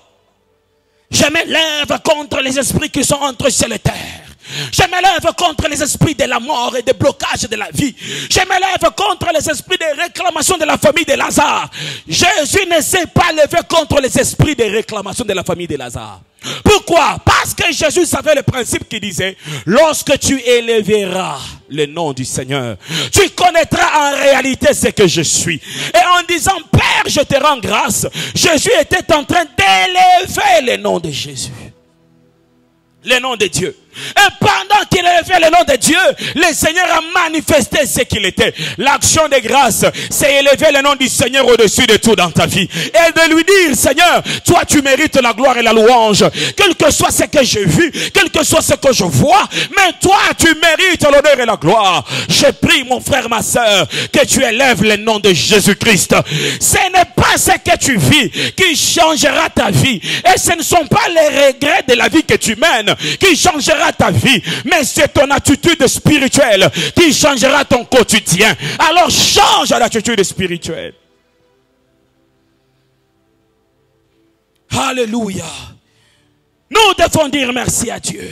Speaker 1: Je me lève contre les esprits qui sont entre ciel et terre. Je me lève contre les esprits de la mort et des blocages de la vie. Je me lève contre les esprits de réclamation de la famille de Lazare. Jésus ne s'est pas levé contre les esprits de réclamation de la famille de Lazare. Pourquoi? Parce que Jésus savait le principe qui disait, lorsque tu élèveras le nom du Seigneur, tu connaîtras en réalité ce que je suis. Et en disant, Père, je te rends grâce, Jésus était en train d'élever le nom de Jésus. Le nom de Dieu. Et pendant qu'il élevait le nom de Dieu, le Seigneur a manifesté ce qu'il était. L'action de grâce, c'est élever le nom du Seigneur au-dessus de tout dans ta vie. Et de lui dire, Seigneur, toi tu mérites la gloire et la louange. Quel que soit ce que j'ai vu, quel que soit ce que je vois, mais toi tu mérites l'honneur et la gloire. Je prie mon frère, ma soeur, que tu élèves le nom de Jésus-Christ. Ce n'est pas ce que tu vis qui changera ta vie. Et ce ne sont pas les regrets de la vie que tu mènes qui changera ta vie, mais c'est ton attitude spirituelle qui changera ton quotidien. Alors change l'attitude spirituelle. Alléluia. Nous devons dire merci à Dieu.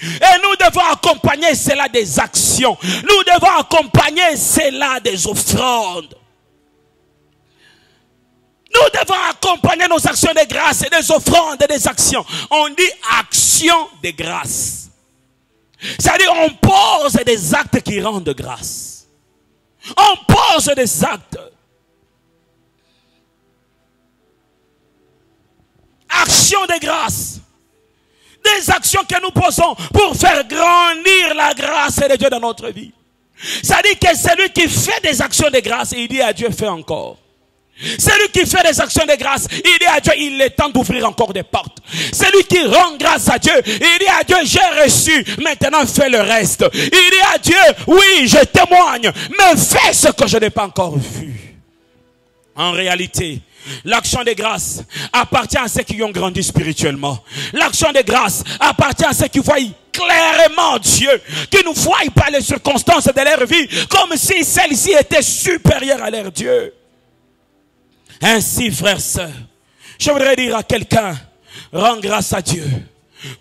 Speaker 1: Et nous devons accompagner cela des actions. Nous devons accompagner cela des offrandes. Nous devons accompagner nos actions de grâce et des offrandes et des actions. On dit action de grâce. C'est-à-dire on pose des actes qui rendent grâce. On pose des actes. Action de grâce. Des actions que nous posons pour faire grandir la grâce de Dieu dans notre vie. C'est-à-dire que celui qui fait des actions de grâce, il dit à Dieu, fais encore. Celui qui fait des actions de grâce, il dit à Dieu, il est temps d'ouvrir encore des portes. Celui qui rend grâce à Dieu, il dit à Dieu, j'ai reçu, maintenant fais le reste. Il dit à Dieu, oui, je témoigne, mais fais ce que je n'ai pas encore vu. En réalité, l'action de grâce appartient à ceux qui ont grandi spirituellement. L'action de grâce appartient à ceux qui voient clairement Dieu, qui ne voient pas les circonstances de leur vie comme si celles-ci étaient supérieures à leur Dieu. Ainsi, frères, sœurs, je voudrais dire à quelqu'un, rends grâce à Dieu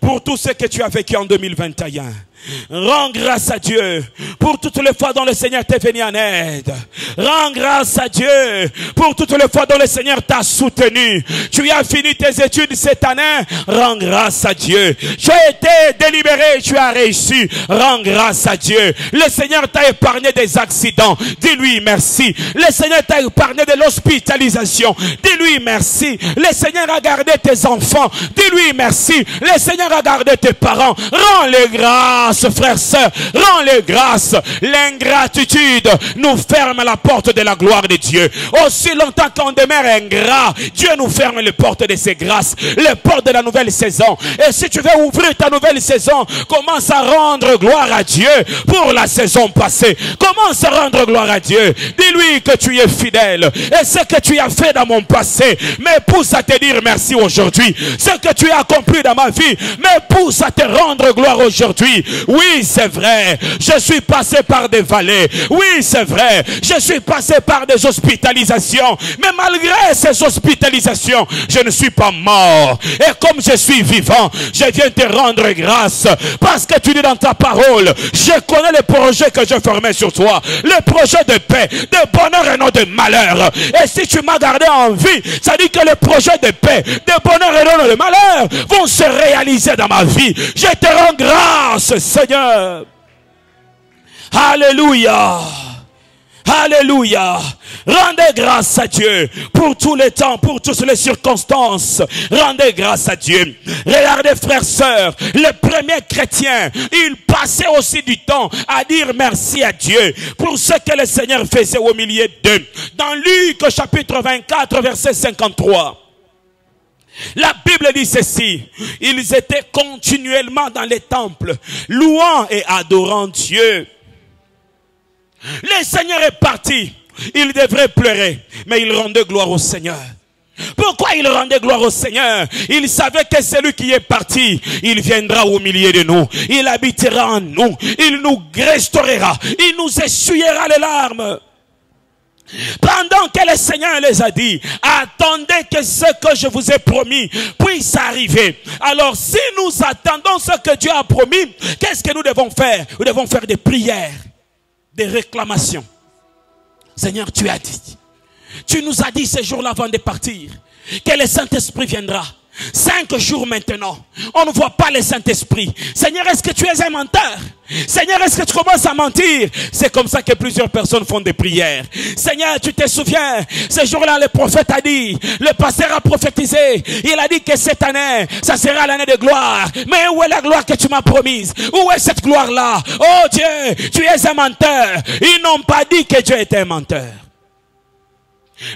Speaker 1: pour tout ce que tu as vécu en 2021. Rends grâce à Dieu pour toutes les fois dont le Seigneur t'est venu en aide. Rends grâce à Dieu pour toutes les fois dont le Seigneur t'a soutenu. Tu as fini tes études cette année. Rends grâce à Dieu. Tu as été délibéré, tu as réussi. Rends grâce à Dieu. Le Seigneur t'a épargné des accidents. Dis-lui merci. Le Seigneur t'a épargné de l'hospitalisation. Dis-lui merci. Le Seigneur a gardé tes enfants. Dis-lui merci. Le Seigneur a gardé tes parents. Rends-le grâce grâce, frères, sœurs. Rends-les grâce. L'ingratitude nous ferme la porte de la gloire de Dieu. Aussi longtemps qu'on demeure ingrat, Dieu nous ferme les portes de ses grâces, les portes de la nouvelle saison. Et si tu veux ouvrir ta nouvelle saison, commence à rendre gloire à Dieu pour la saison passée. Commence à rendre gloire à Dieu. Dis-lui que tu es fidèle. Et ce que tu as fait dans mon passé me pousse à te dire merci aujourd'hui. Ce que tu as accompli dans ma vie me pousse à te rendre gloire aujourd'hui. Oui, c'est vrai. Je suis passé par des vallées. Oui, c'est vrai. Je suis passé par des hospitalisations. Mais malgré ces hospitalisations, je ne suis pas mort. Et comme je suis vivant, je viens te rendre grâce. Parce que tu dis dans ta parole, je connais les projets que je formais sur toi. Les projets de paix, de bonheur et non de malheur. Et si tu m'as gardé en vie, ça dit que les projets de paix, de bonheur et non de malheur vont se réaliser dans ma vie. Je te rends grâce, Seigneur. Alléluia. Alléluia. Rendez grâce à Dieu pour tous les temps, pour toutes les circonstances. Rendez grâce à Dieu. Regardez, frères, sœurs, les premiers chrétiens, ils passaient aussi du temps à dire merci à Dieu pour ce que le Seigneur faisait au milieu d'eux. Dans Luc chapitre 24, verset 53. La Bible dit ceci: ils étaient continuellement dans les temples, louant et adorant Dieu. Le Seigneur est parti. Il devrait pleurer, mais il rendait gloire au Seigneur. Pourquoi il rendait gloire au Seigneur? Il savait que celui qui est parti, il viendra au milieu de nous. Il habitera en nous. Il nous restaurera. Il nous essuiera les larmes. Pendant que le Seigneur les a dit, attendez que ce que je vous ai promis puisse arriver. Alors si nous attendons ce que Dieu a promis, qu'est-ce que nous devons faire? Nous devons faire des prières, des réclamations. Seigneur, tu as dit, tu nous as dit ce jour-là avant de partir, que le Saint-Esprit viendra. 5 jours maintenant, on ne voit pas le Saint-Esprit. Seigneur, est-ce que tu es un menteur? Seigneur, est-ce que tu commences à mentir? C'est comme ça que plusieurs personnes font des prières. Seigneur, tu te souviens, ce jour-là, le prophète a dit, le pasteur a prophétisé, il a dit que cette année, ça sera l'année de gloire. Mais où est la gloire que tu m'as promise? Où est cette gloire-là? Oh Dieu, tu es un menteur. Ils n'ont pas dit que Dieu était un menteur.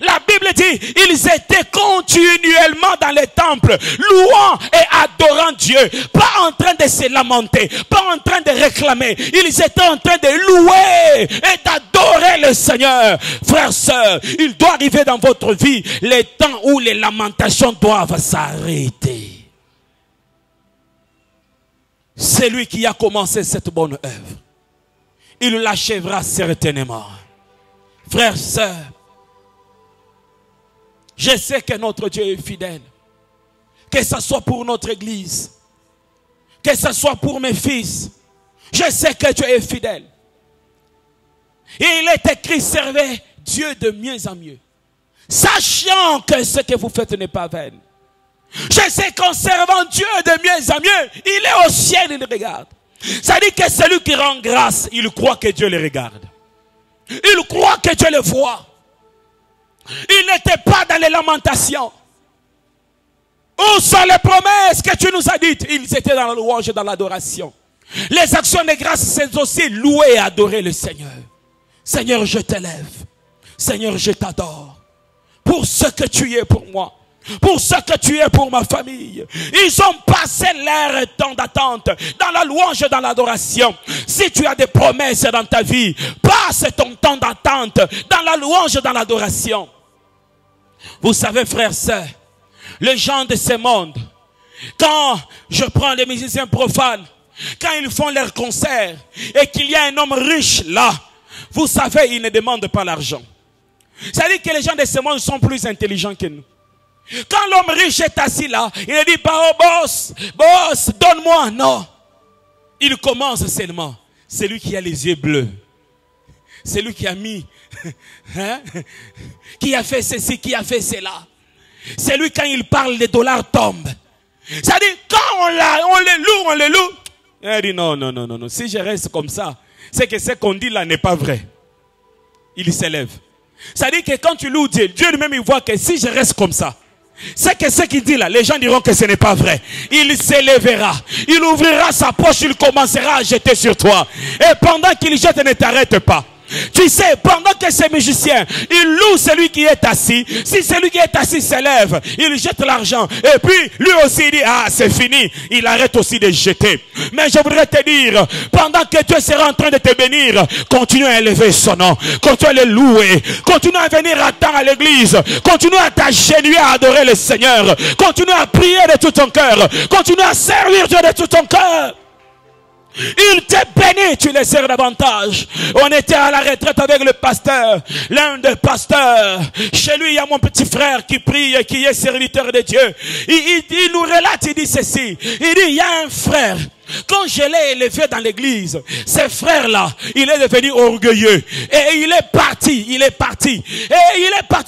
Speaker 1: La Bible dit, ils étaient continuellement dans les temples, louant et adorant Dieu, pas en train de se lamenter, pas en train de réclamer. Ils étaient en train de louer et d'adorer le Seigneur. Frères, sœurs, il doit arriver dans votre vie les temps où les lamentations doivent s'arrêter. C'est lui qui a commencé cette bonne œuvre. Il l'achèvera certainement. Frères, sœurs, je sais que notre Dieu est fidèle. Que ce soit pour notre église. Que ce soit pour mes fils. Je sais que Dieu est fidèle. Et il est écrit, servez Dieu de mieux en mieux. Sachant que ce que vous faites n'est pas vain. Je sais qu'en servant Dieu de mieux en mieux, il est au ciel, il regarde. Ça dit que celui qui rend grâce, il croit que Dieu le regarde. Il croit que Dieu le voit. Il n'était pas dans les lamentations. Où sont les promesses que tu nous as dites? Ils étaient dans la louange et dans l'adoration. Les actions de grâce, c'est aussi louer et adorer le Seigneur. Seigneur, je t'élève. Seigneur, je t'adore. Pour ce que tu es pour moi. Pour ce que tu es pour ma famille. Ils ont passé leur temps d'attente dans la louange et dans l'adoration. Si tu as des promesses dans ta vie, passe ton temps d'attente dans la louange et dans l'adoration. Vous savez, frères, sœurs, les gens de ce monde, quand je prends les musiciens profanes, quand ils font leurs concerts et qu'il y a un homme riche là, vous savez, ils ne demandent pas l'argent. Ça veut dire que les gens de ce monde sont plus intelligents que nous. Quand l'homme riche est assis là, il ne dit pas, oh boss, boss, donne-moi. Non. Il commence seulement. C'est lui qui a les yeux bleus. C'est lui qui a mis, hein, qui a fait ceci, qui a fait cela. C'est lui, quand il parle, les dollars tombent. Ça dit, quand on les loue. Il dit non. Si je reste comme ça, c'est que ce qu'on dit là n'est pas vrai. Il s'élève. Ça dit que quand tu loues Dieu, Dieu lui-même il voit que si je reste comme ça, c'est que ce qu'il dit là, les gens diront que ce n'est pas vrai. Il s'élèvera, il ouvrira sa poche, il commencera à jeter sur toi. Et pendant qu'il jette, ne t'arrête pas. Tu sais, pendant que ces musiciens, ils louent celui qui est assis. Si celui qui est assis s'élève, il jette l'argent. Et puis, lui aussi, il dit, ah, c'est fini. Il arrête aussi de jeter. Mais je voudrais te dire, pendant que Dieu sera en train de te bénir, continue à élever son nom. Continue à le louer. Continue à venir à temps à l'église. Continue à t'agenouiller à adorer le Seigneur. Continue à prier de tout ton cœur. Continue à servir Dieu de tout ton cœur. Il te bénit, tu les sers davantage. On était à la retraite avec le pasteur, l'un des pasteurs. Chez lui, il y a mon petit frère qui prie et qui est serviteur de Dieu. Il nous relate, il dit ceci. Il dit, il y a un frère. Quand je l'ai élevé dans l'église, ce frère-là, il est devenu orgueilleux. Et il est parti,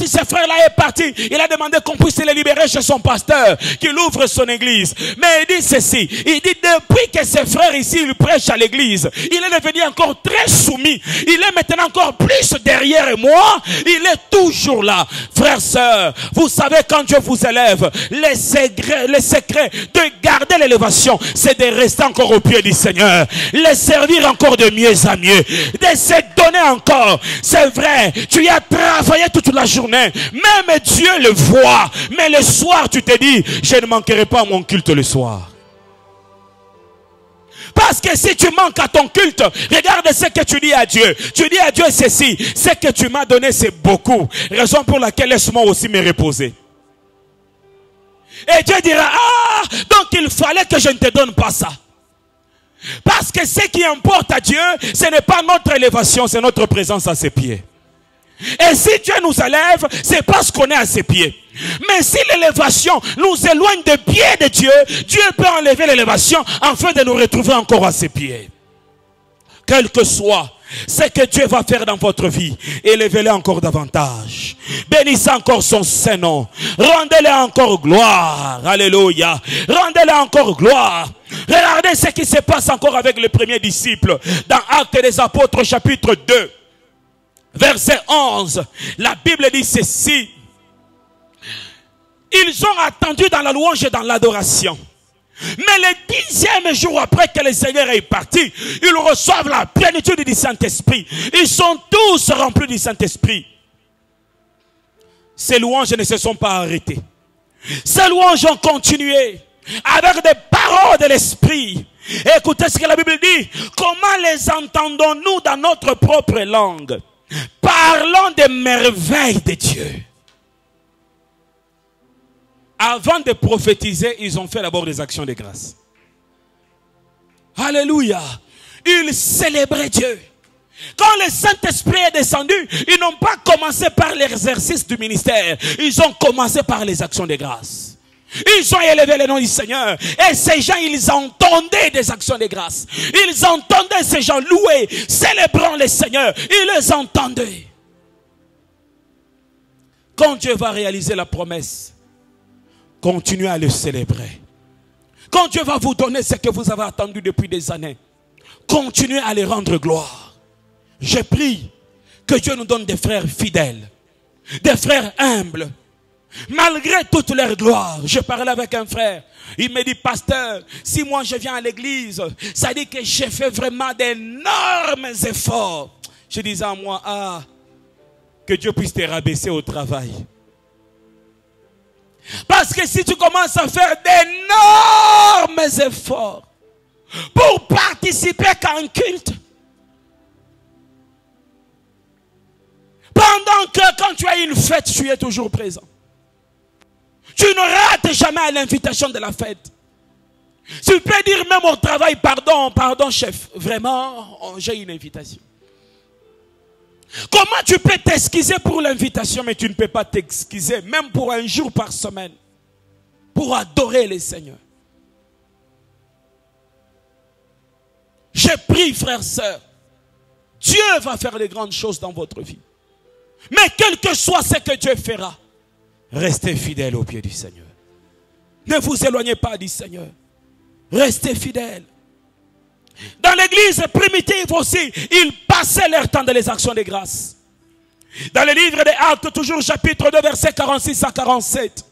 Speaker 1: ce frère-là est parti. Il a demandé qu'on puisse le libérer chez son pasteur, qu'il ouvre son église. Mais il dit ceci, il dit depuis que ce frère ici, il prêche à l'église, il est devenu encore très soumis. Il est maintenant encore plus derrière moi. Il est toujours là. Frères, sœurs, vous savez quand Dieu vous élève, les secrets de garder l'élévation, c'est de rester encore au pied du Seigneur, les servir encore de mieux à mieux, de se donner encore. C'est vrai, tu y as travaillé toute la journée, même Dieu le voit, mais le soir tu te dis, je ne manquerai pas à mon culte le soir. Parce que si tu manques à ton culte, regarde ce que tu dis à Dieu. Tu dis à Dieu ceci, ce que tu m'as donné c'est beaucoup, raison pour laquelle laisse-moi aussi me reposer. Et Dieu dira, ah, donc il fallait que je ne te donne pas ça. Parce que ce qui importe à Dieu, ce n'est pas notre élévation, c'est notre présence à ses pieds. Et si Dieu nous élève, c'est parce qu'on est à ses pieds. Mais si l'élévation nous éloigne des pieds de Dieu, Dieu peut enlever l'élévation afin de nous retrouver encore à ses pieds. Quel que soit ce que Dieu va faire dans votre vie, élevez-le encore davantage. Bénissez encore son Saint-Nom. Rendez-le encore gloire. Alléluia. Rendez-le encore gloire. Regardez ce qui se passe encore avec les premiers disciples. Dans Actes des Apôtres chapitre 2. Verset 11. La Bible dit ceci. Ils ont attendu dans la louange et dans l'adoration. Mais le 10e jour après que le Seigneur est parti, ils reçoivent la plénitude du Saint-Esprit. Ils sont tous remplis du Saint-Esprit. Ces louanges ne se sont pas arrêtées. Ces louanges ont continué avec des paroles de l'Esprit. Écoutez ce que la Bible dit. Comment les entendons-nous dans notre propre langue? Parlons des merveilles de Dieu. Avant de prophétiser, ils ont fait d'abord des actions de grâce. Alléluia. Ils célébraient Dieu. Quand le Saint-Esprit est descendu, ils n'ont pas commencé par l'exercice du ministère. Ils ont commencé par les actions de grâce. Ils ont élevé le nom du Seigneur. Et ces gens, ils entendaient des actions de grâce. Ils entendaient ces gens louer, célébrant le Seigneur. Ils les entendaient. Quand Dieu va réaliser la promesse, continuez à le célébrer. Quand Dieu va vous donner ce que vous avez attendu depuis des années, continuez à les rendre gloire. Je prie que Dieu nous donne des frères fidèles, des frères humbles, malgré toute leur gloire. Je parlais avec un frère, il me dit, pasteur, si moi je viens à l'église, ça dit que j'ai fait vraiment d'énormes efforts. Je disais à moi, ah, que Dieu puisse te rabaisser au travail. Parce que si tu commences à faire d'énormes efforts pour participer qu'à un culte, pendant que quand tu as une fête, tu es toujours présent. Tu ne rates jamais l'invitation de la fête. Tu peux dire même au travail, pardon chef, vraiment, j'ai une invitation. Comment tu peux t'excuser pour l'invitation, mais tu ne peux pas t'excuser, même pour un jour par semaine, pour adorer le Seigneur. Je prie, frères, sœurs, Dieu va faire de grandes choses dans votre vie. Mais quel que soit ce que Dieu fera, restez fidèles au pied du Seigneur. Ne vous éloignez pas du Seigneur. Restez fidèles. Dans l'église primitive aussi, ils passaient leur temps dans les actions de grâce. Dans le livre des Actes, toujours chapitre 2, versets 46 à 47.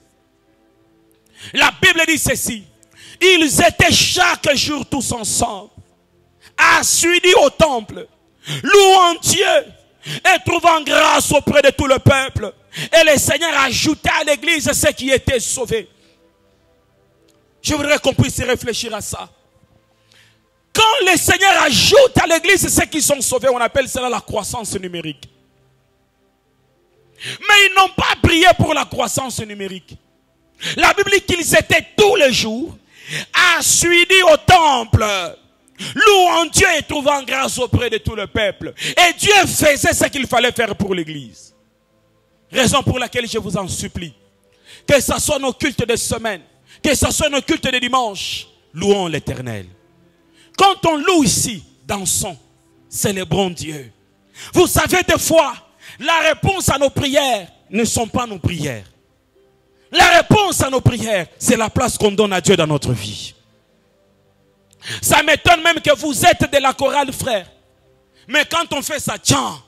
Speaker 1: La Bible dit ceci. Ils étaient chaque jour tous ensemble, assidus au temple, louant Dieu et trouvant grâce auprès de tout le peuple. Et le Seigneur ajoutait à l'église ceux qui étaient sauvés. Je voudrais qu'on puisse réfléchir à ça. Quand le Seigneur ajoute à l'église ceux qui sont sauvés, on appelle cela la croissance numérique. Mais ils n'ont pas prié pour la croissance numérique. La Bible dit qu'ils étaient tous les jours assidus au temple, louant Dieu et trouvant grâce auprès de tout le peuple. Et Dieu faisait ce qu'il fallait faire pour l'église. Raison pour laquelle je vous en supplie, que ce soit nos cultes de semaine, que ce soit nos cultes de dimanche, louons l'Éternel. Quand on loue ici, dansons, célébrons Dieu. Vous savez, des fois, la réponse à nos prières ne sont pas nos prières. La réponse à nos prières, c'est la place qu'on donne à Dieu dans notre vie. Ça m'étonne même que vous êtes de la chorale, frère. Mais quand on fait ça, tiens,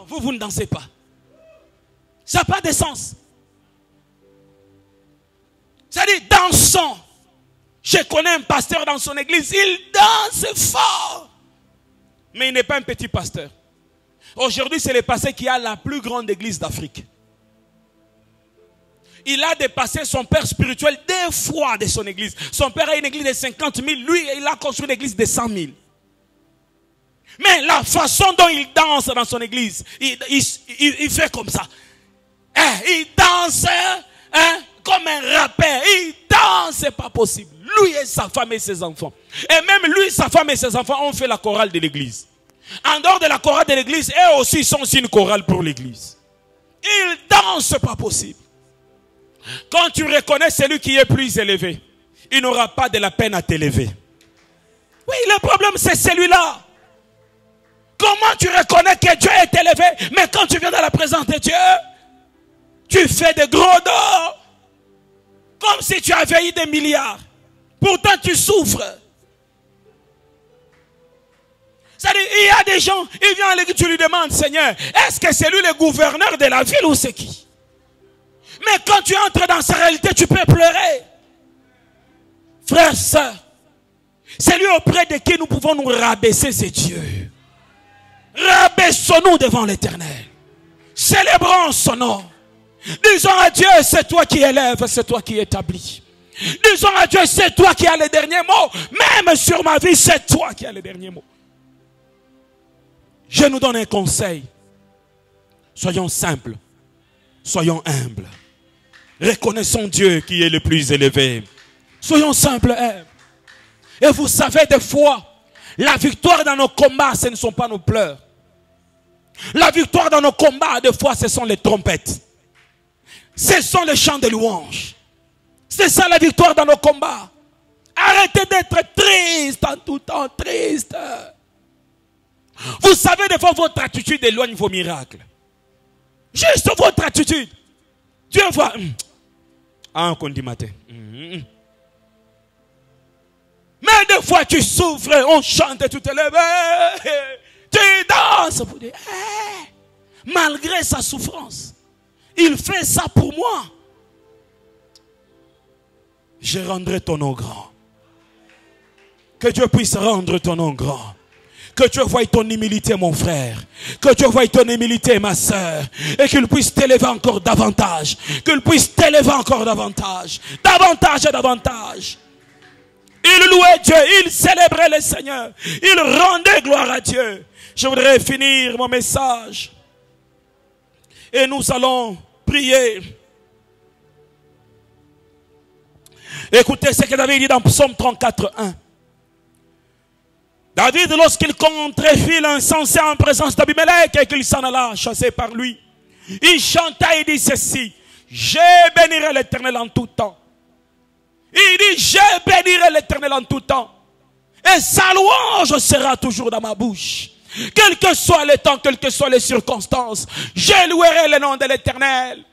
Speaker 1: vous ne dansez pas. Ça n'a pas de sens. C'est-à-dire, dansons. Je connais un pasteur dans son église, il danse fort. Mais il n'est pas un petit pasteur. Aujourd'hui, c'est le pasteur qui a la plus grande église d'Afrique. Il a dépassé son père spirituel 2 fois de son église. Son père a une église de 50 000. Lui, il a construit une église de 100 000. Mais la façon dont il danse dans son église, il fait comme ça. Il danse comme un rappeur. Il danse, c'est pas possible. Lui et sa femme et ses enfants. Et même lui, sa femme et ses enfants ont fait la chorale de l'église. En dehors de la chorale de l'église, eux aussi sont aussi une chorale pour l'église. Ils dansent, c'est pas possible. Quand tu reconnais celui qui est plus élevé, il n'aura pas de la peine à t'élever. Oui, le problème c'est celui-là. Comment tu reconnais que Dieu est élevé, mais quand tu viens dans la présence de Dieu, tu fais des gros d'or. Comme si tu avais eu des milliards. Pourtant tu souffres. C'est-à-dire, il y a des gens, ils viennent à l'église, tu lui demandes, Seigneur, est-ce que c'est lui le gouverneur de la ville ou c'est qui? Mais quand tu entres dans sa réalité, tu peux pleurer. Frères, sœurs, c'est lui auprès de qui nous pouvons nous rabaisser, c'est Dieu. Rabaissons-nous devant l'Éternel. Célébrons son nom. Disons à Dieu, c'est toi qui élèves, c'est toi qui établis. Disons à Dieu, c'est toi qui as le dernier mot. Même sur ma vie, c'est toi qui as le dernier mot. Je nous donne un conseil. Soyons simples. Soyons humbles. Reconnaissons Dieu qui est le plus élevé. Soyons simples et humbles. Et vous savez, des fois, la victoire dans nos combats, ce ne sont pas nos pleurs. La victoire dans nos combats, des fois, ce sont les trompettes. Ce sont les chants de louange. C'est ça la victoire dans nos combats. Arrêtez d'être triste en tout temps, triste. Vous savez, des fois, votre attitude éloigne vos miracles. Juste votre attitude. Dieu voit. Ah, on dit matin. Mais des fois, tu souffres, on chante et tu te lèves. Tu danses pour dire, malgré sa souffrance, il fait ça pour moi. Je rendrai ton nom grand. Que Dieu puisse rendre ton nom grand. Que Dieu voie ton humilité, mon frère. Que Dieu voie ton humilité, ma soeur. Et qu'il puisse t'élever encore davantage. Qu'il puisse t'élever encore davantage. Davantage et davantage. Il louait Dieu. Il célébrait le Seigneur. Il rendait gloire à Dieu. Je voudrais finir mon message. Et nous allons prier. Écoutez ce que David dit dans Psaume 34, 1. David, lorsqu'il contrefit l'insensé en présence d'Abimelech et qu'il s'en alla chassé par lui, il chanta et dit ceci: je bénirai l'Éternel en tout temps. Il dit: je bénirai l'Éternel en tout temps. Et sa louange sera toujours dans ma bouche. Quel que soit le temps, quelles que soient les circonstances, je louerai le nom de l'Éternel.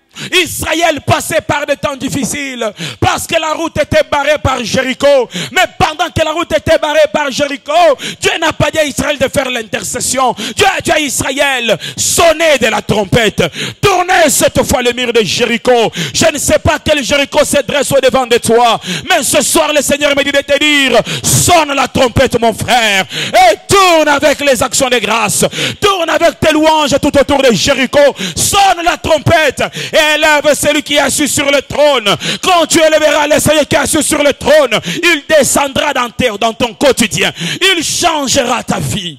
Speaker 1: Israël passait par des temps difficiles parce que la route était barrée par Jéricho. Mais pendant que la route était barrée par Jéricho, Dieu n'a pas dit à Israël de faire l'intercession. Dieu a dit à Israël, sonnez de la trompette. Tournez cette fois le mur de Jéricho. Je ne sais pas quel Jéricho se dresse au devant de toi, mais ce soir le Seigneur me dit de te dire, sonne la trompette mon frère, et tourne avec les actions de grâce. Tourne avec tes louanges tout autour de Jéricho. Sonne la trompette et élève celui qui est assis sur le trône. Quand tu élèveras le Seigneur qui est assis sur le trône, il descendra dans ton quotidien. Il changera ta vie.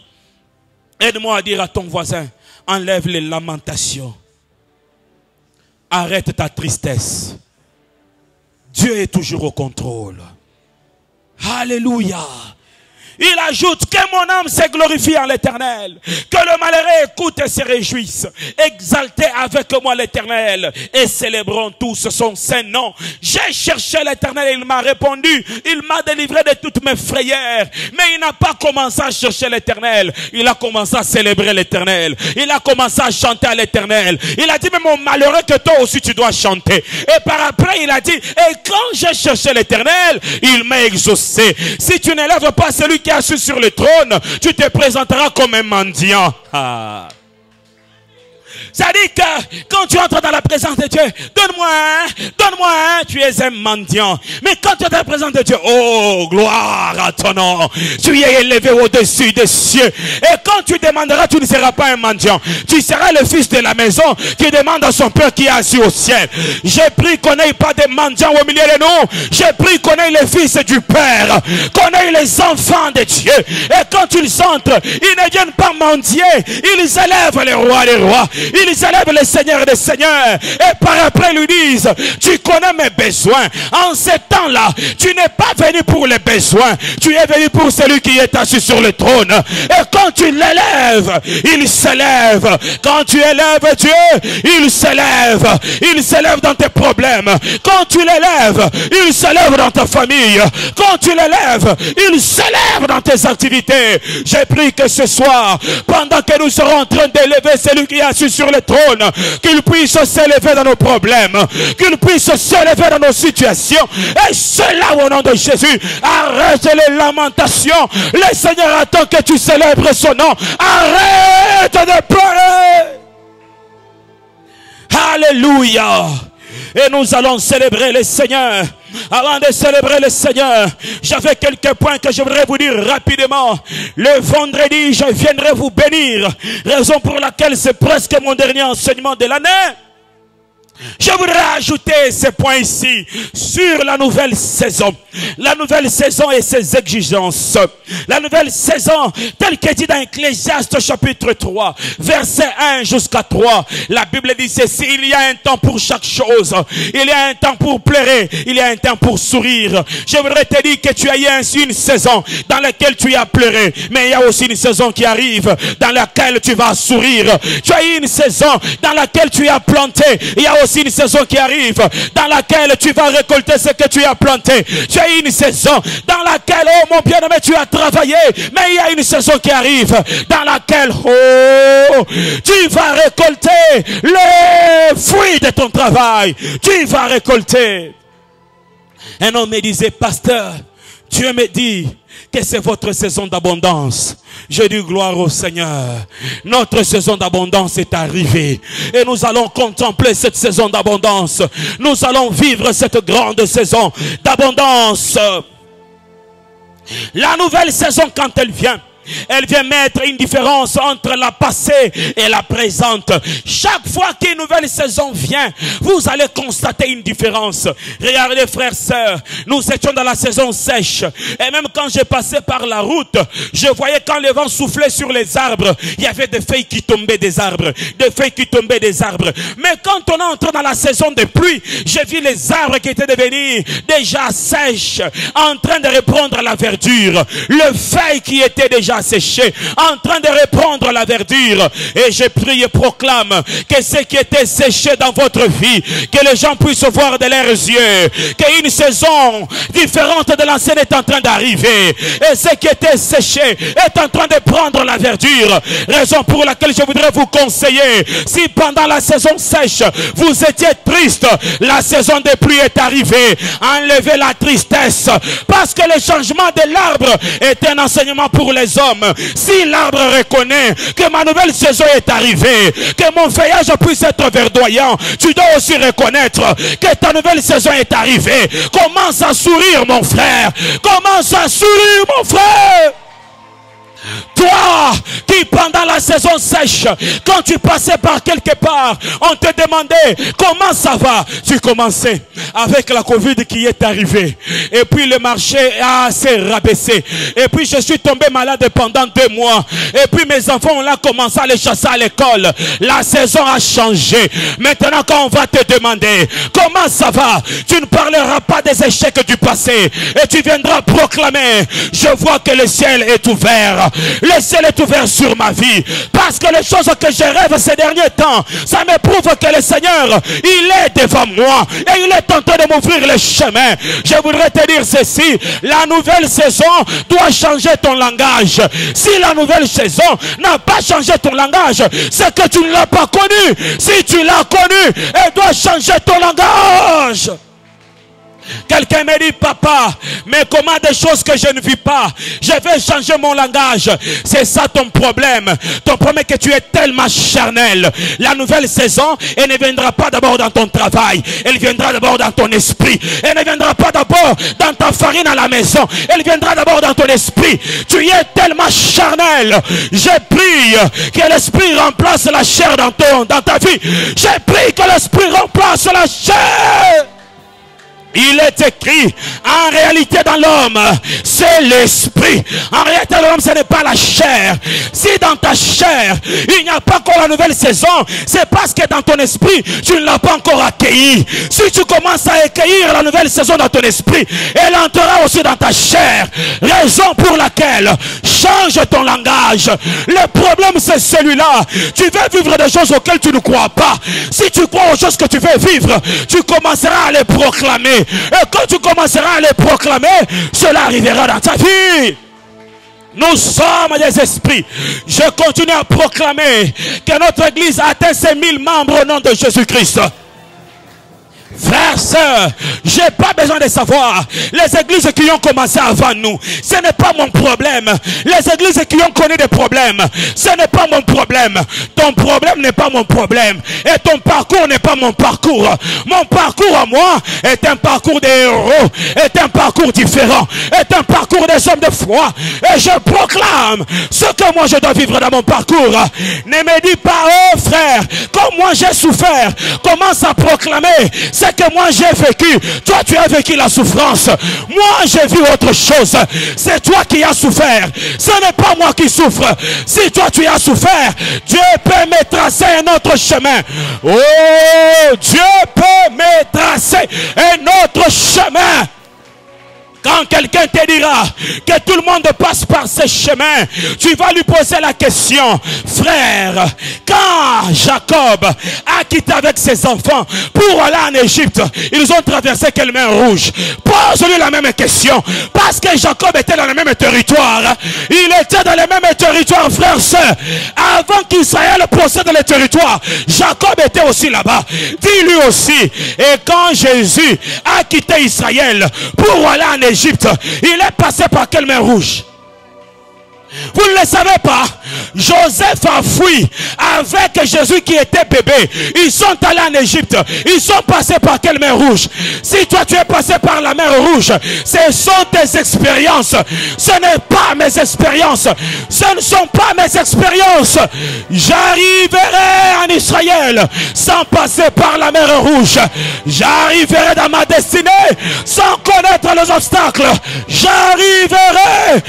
Speaker 1: Aide-moi à dire à ton voisin, enlève les lamentations. Arrête ta tristesse. Dieu est toujours au contrôle. Alléluia. Il ajoute que mon âme se glorifie en l'Éternel, que le malheureux écoute et se réjouisse. Exaltez avec moi l'Éternel et célébrons tous son saint nom. J'ai cherché l'Éternel et il m'a répondu. Il m'a délivré de toutes mes frayeurs. Mais il n'a pas commencé à chercher l'Éternel. Il a commencé à célébrer l'Éternel. Il a commencé à chanter à l'Éternel. Il a dit, mais mon malheureux, que toi aussi tu dois chanter. Et par après il a dit, et quand j'ai cherché l'Éternel, il m'a exaucé. Si tu n'élèves pas celui qui est assis sur le trône, tu te présenteras comme un mendiant. Ça dit que quand tu entres dans la présence de Dieu, donne-moi, tu es un mendiant. Mais quand tu es dans la présence de Dieu, oh, gloire à ton nom. Tu es élevé au-dessus des cieux. Et quand tu demanderas, tu ne seras pas un mendiant. Tu seras le fils de la maison qui demande à son père qui est assis au ciel. J'ai pris qu'on n'ait pas de mendiants au milieu de nous. J'ai pris qu'on ait les fils du Père, qu'on ait les enfants de Dieu. Et quand ils entrent, ils ne viennent pas mendier. Ils élèvent les rois des rois. Ils élèvent le Seigneur des Seigneurs. Et par après, ils lui disent, tu connais mes besoins. En ce temps-là, tu n'es pas venu pour les besoins. Tu es venu pour celui qui est assis sur le trône. Et quand tu l'élèves, il s'élève. Quand tu élèves Dieu, il s'élève. Il s'élève dans tes problèmes. Quand tu l'élèves, il s'élève dans ta famille. Quand tu l'élèves, il s'élève dans tes activités. J'ai pris que ce soir, pendant que nous serons en train d'élever celui qui est assis sur le trône, qu'il puisse s'élever dans nos problèmes, qu'il puisse s'élever dans nos situations. Et cela au nom de Jésus. Arrête les lamentations. Le Seigneur attend que tu célèbres son nom. Arrête de pleurer. Alléluia. Et nous allons célébrer le Seigneur. Avant de célébrer le Seigneur, j'avais quelques points que je voudrais vous dire rapidement. Le vendredi, je viendrai vous bénir. Raison pour laquelle c'est presque mon dernier enseignement de l'année. Je voudrais ajouter ces points ici sur la nouvelle saison. La nouvelle saison et ses exigences. La nouvelle saison, telle que dit dans Ecclésiaste chapitre 3, verset 1 jusqu'à 3. La Bible dit ceci, il y a un temps pour chaque chose. Il y a un temps pour pleurer, il y a un temps pour sourire. Je voudrais te dire que tu as eu ainsi une saison dans laquelle tu as pleuré. Mais il y a aussi une saison qui arrive dans laquelle tu vas sourire. Tu as eu une saison dans laquelle tu as planté. Il y a aussi une saison qui arrive dans laquelle tu vas récolter ce que tu as planté. Tu as une saison dans laquelle, oh mon bien-aimé, tu as travaillé. Mais il y a une saison qui arrive dans laquelle, oh, tu vas récolter le fruit de ton travail. Tu vas récolter. Un homme me disait, pasteur, Dieu me dit que c'est votre saison d'abondance. Je dis gloire au Seigneur. Notre saison d'abondance est arrivée. Et nous allons contempler cette saison d'abondance. Nous allons vivre cette grande saison d'abondance. La nouvelle saison, quand elle vient mettre une différence entre la passée et la présente. Chaque fois qu'une nouvelle saison vient, vous allez constater une différence. Regardez frères, sœurs, nous étions dans la saison sèche. Et même quand j'ai passé par la route, je voyais quand le vent soufflait sur les arbres, il y avait des feuilles qui tombaient des arbres. Des feuilles qui tombaient des arbres. Mais quand on est entré dans la saison de pluie, j'ai vu les arbres qui étaient devenus déjà sèches, en train de reprendre la verdure. Le feuille qui était déjà déjà séché, en train de reprendre la verdure. Et je prie et proclame que ce qui était séché dans votre vie, que les gens puissent voir de leurs yeux, qu'une saison différente de l'ancienne est en train d'arriver. Et ce qui était séché est en train de prendre la verdure. Raison pour laquelle je voudrais vous conseiller, si pendant la saison sèche, vous étiez triste, la saison des pluies est arrivée. Enlevez la tristesse, parce que le changement de l'arbre est un enseignement pour les hommes. Si l'arbre reconnaît que ma nouvelle saison est arrivée, que mon feuillage puisse être verdoyant, tu dois aussi reconnaître que ta nouvelle saison est arrivée. Commence à sourire, mon frère. Commence à sourire, mon frère. Toi qui pendant la saison sèche, quand tu passais par quelque part, on te demandait comment ça va. Tu commençais avec la Covid qui est arrivée. Et puis le marché s'est rabaissé. Et puis je suis tombé malade pendant 2 mois. Et puis mes enfants ont commencé à les chasser à l'école. La saison a changé. Maintenant quand on va te demander comment ça va, tu ne parleras pas des échecs du passé. Et tu viendras proclamer, je vois que le ciel est ouvert. Le ciel est ouvert sur ma vie. Parce que les choses que je rêve ces derniers temps, ça me prouve que le Seigneur, il est devant moi. Et il est en train de m'ouvrir le chemin. Je voudrais te dire ceci. La nouvelle saison doit changer ton langage. Si la nouvelle saison n'a pas changé ton langage, c'est que tu ne l'as pas connu. Si tu l'as connu, elle doit changer ton langage. Quelqu'un me dit, papa, mais comment des choses que je ne vis pas, je vais changer mon langage. C'est ça ton problème. Ton problème est que tu es tellement charnel. La nouvelle saison, elle ne viendra pas d'abord dans ton travail. Elle viendra d'abord dans ton esprit. Elle ne viendra pas d'abord dans ta farine à la maison. Elle viendra d'abord dans ton esprit. Tu es tellement charnel. Je prie que l'esprit remplace la chair dans ta vie. Je prie que l'esprit remplace la chair. Il est écrit, en réalité dans l'homme, c'est l'esprit. En réalité dans l'homme, ce n'est pas la chair. Si dans ta chair, il n'y a pas encore la nouvelle saison, c'est parce que dans ton esprit, tu ne l'as pas encore accueilli. Si tu commences à accueillir la nouvelle saison dans ton esprit, elle entrera aussi dans ta chair. Raison pour laquelle, change ton langage. Le problème c'est celui-là. Tu veux vivre des choses auxquelles tu ne crois pas. Si tu crois aux choses que tu veux vivre, tu commenceras à les proclamer. Et quand tu commenceras à les proclamer, cela arrivera dans ta vie. Nous sommes des esprits. Je continue à proclamer que notre église atteint ses 1000 membres au nom de Jésus-Christ. Frères, sœurs, j'ai pas besoin de savoir les églises qui ont commencé avant nous. Ce n'est pas mon problème. Les églises qui ont connu des problèmes, ce n'est pas mon problème. Ton problème n'est pas mon problème. Et ton parcours n'est pas mon parcours. Mon parcours à moi est un parcours des héros, est un parcours différent, est un parcours des hommes de foi. Et je proclame ce que moi je dois vivre dans mon parcours. Ne me dis pas, oh frère, comme moi j'ai souffert, commence à proclamer ce que moi j'ai vécu. Toi tu as vécu la souffrance. Moi j'ai vu autre chose. C'est toi qui as souffert. Ce n'est pas moi qui souffre. Si toi tu as souffert, Dieu peut me tracer un autre chemin. Oh, Dieu peut me tracer un autre chemin. Quand quelqu'un te dira que tout le monde passe par ce chemin, tu vas lui poser la question, frère, quand Jacob a quitté avec ses enfants pour aller en Égypte, ils ont traversé quelle mer rouge? Pose-lui la même question, parce que Jacob était dans le même territoire. Il était dans le même territoire, frère, sœur. Avant qu'Israël possède le territoire, Jacob était aussi là-bas. Dis-lui aussi. Et quand Jésus a quitté Israël pour aller en Égypte, il est passé par quelle mer rouge? Vous ne le savez pas. Joseph a fui avec Jésus qui était bébé. Ils sont allés en Égypte. Ils sont passés par quelle mer rouge? Si toi tu es passé par la mer rouge, ce sont tes expériences. Ce n'est pas mes expériences. Ce ne sont pas mes expériences. J'arriverai en Israël sans passer par la mer rouge. J'arriverai dans ma destinée sans connaître les obstacles. J'arriverai.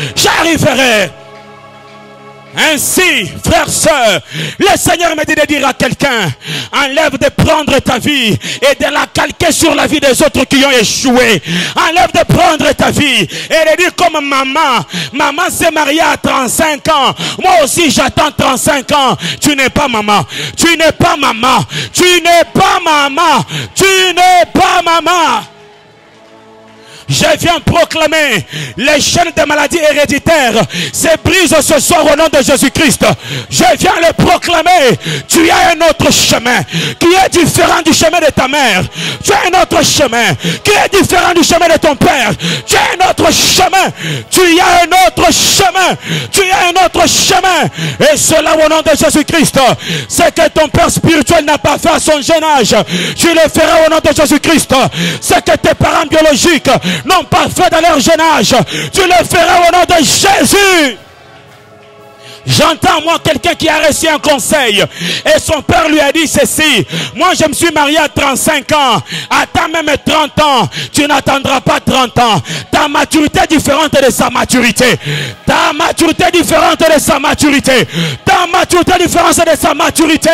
Speaker 1: Ainsi, frères, sœurs, le Seigneur me dit de dire à quelqu'un, enlève de prendre ta vie et de la calquer sur la vie des autres qui ont échoué. Enlève de prendre ta vie et de dire comme maman. Maman s'est mariée à 35 ans. Moi aussi j'attends 35 ans. Tu n'es pas maman. Tu n'es pas maman. Tu n'es pas maman. Tu n'es pas maman. Je viens proclamer les chaînes de maladies héréditaires se brisent ce soir au nom de Jésus-Christ. Je viens le proclamer. Tu as un autre chemin qui est différent du chemin de ta mère. Tu as un autre chemin qui est différent du chemin de ton père. Tu as un autre chemin. Tu as un autre chemin. Tu as un autre chemin. Et cela au nom de Jésus-Christ. Ce que ton père spirituel n'a pas fait à son jeune âge, tu le feras au nom de Jésus-Christ. Ce que tes parents biologiques n'ont pas fait dans leur jeune âge, tu le feras au nom de Jésus. J'entends moi quelqu'un qui a reçu un conseil et son père lui a dit ceci: moi je me suis marié à 35 ans, attends même 30 ans, tu n'attendras pas 30 ans. Ta maturité est différente de sa maturité. Ta maturité est différente de sa maturité. Ta maturité est différente de sa maturité.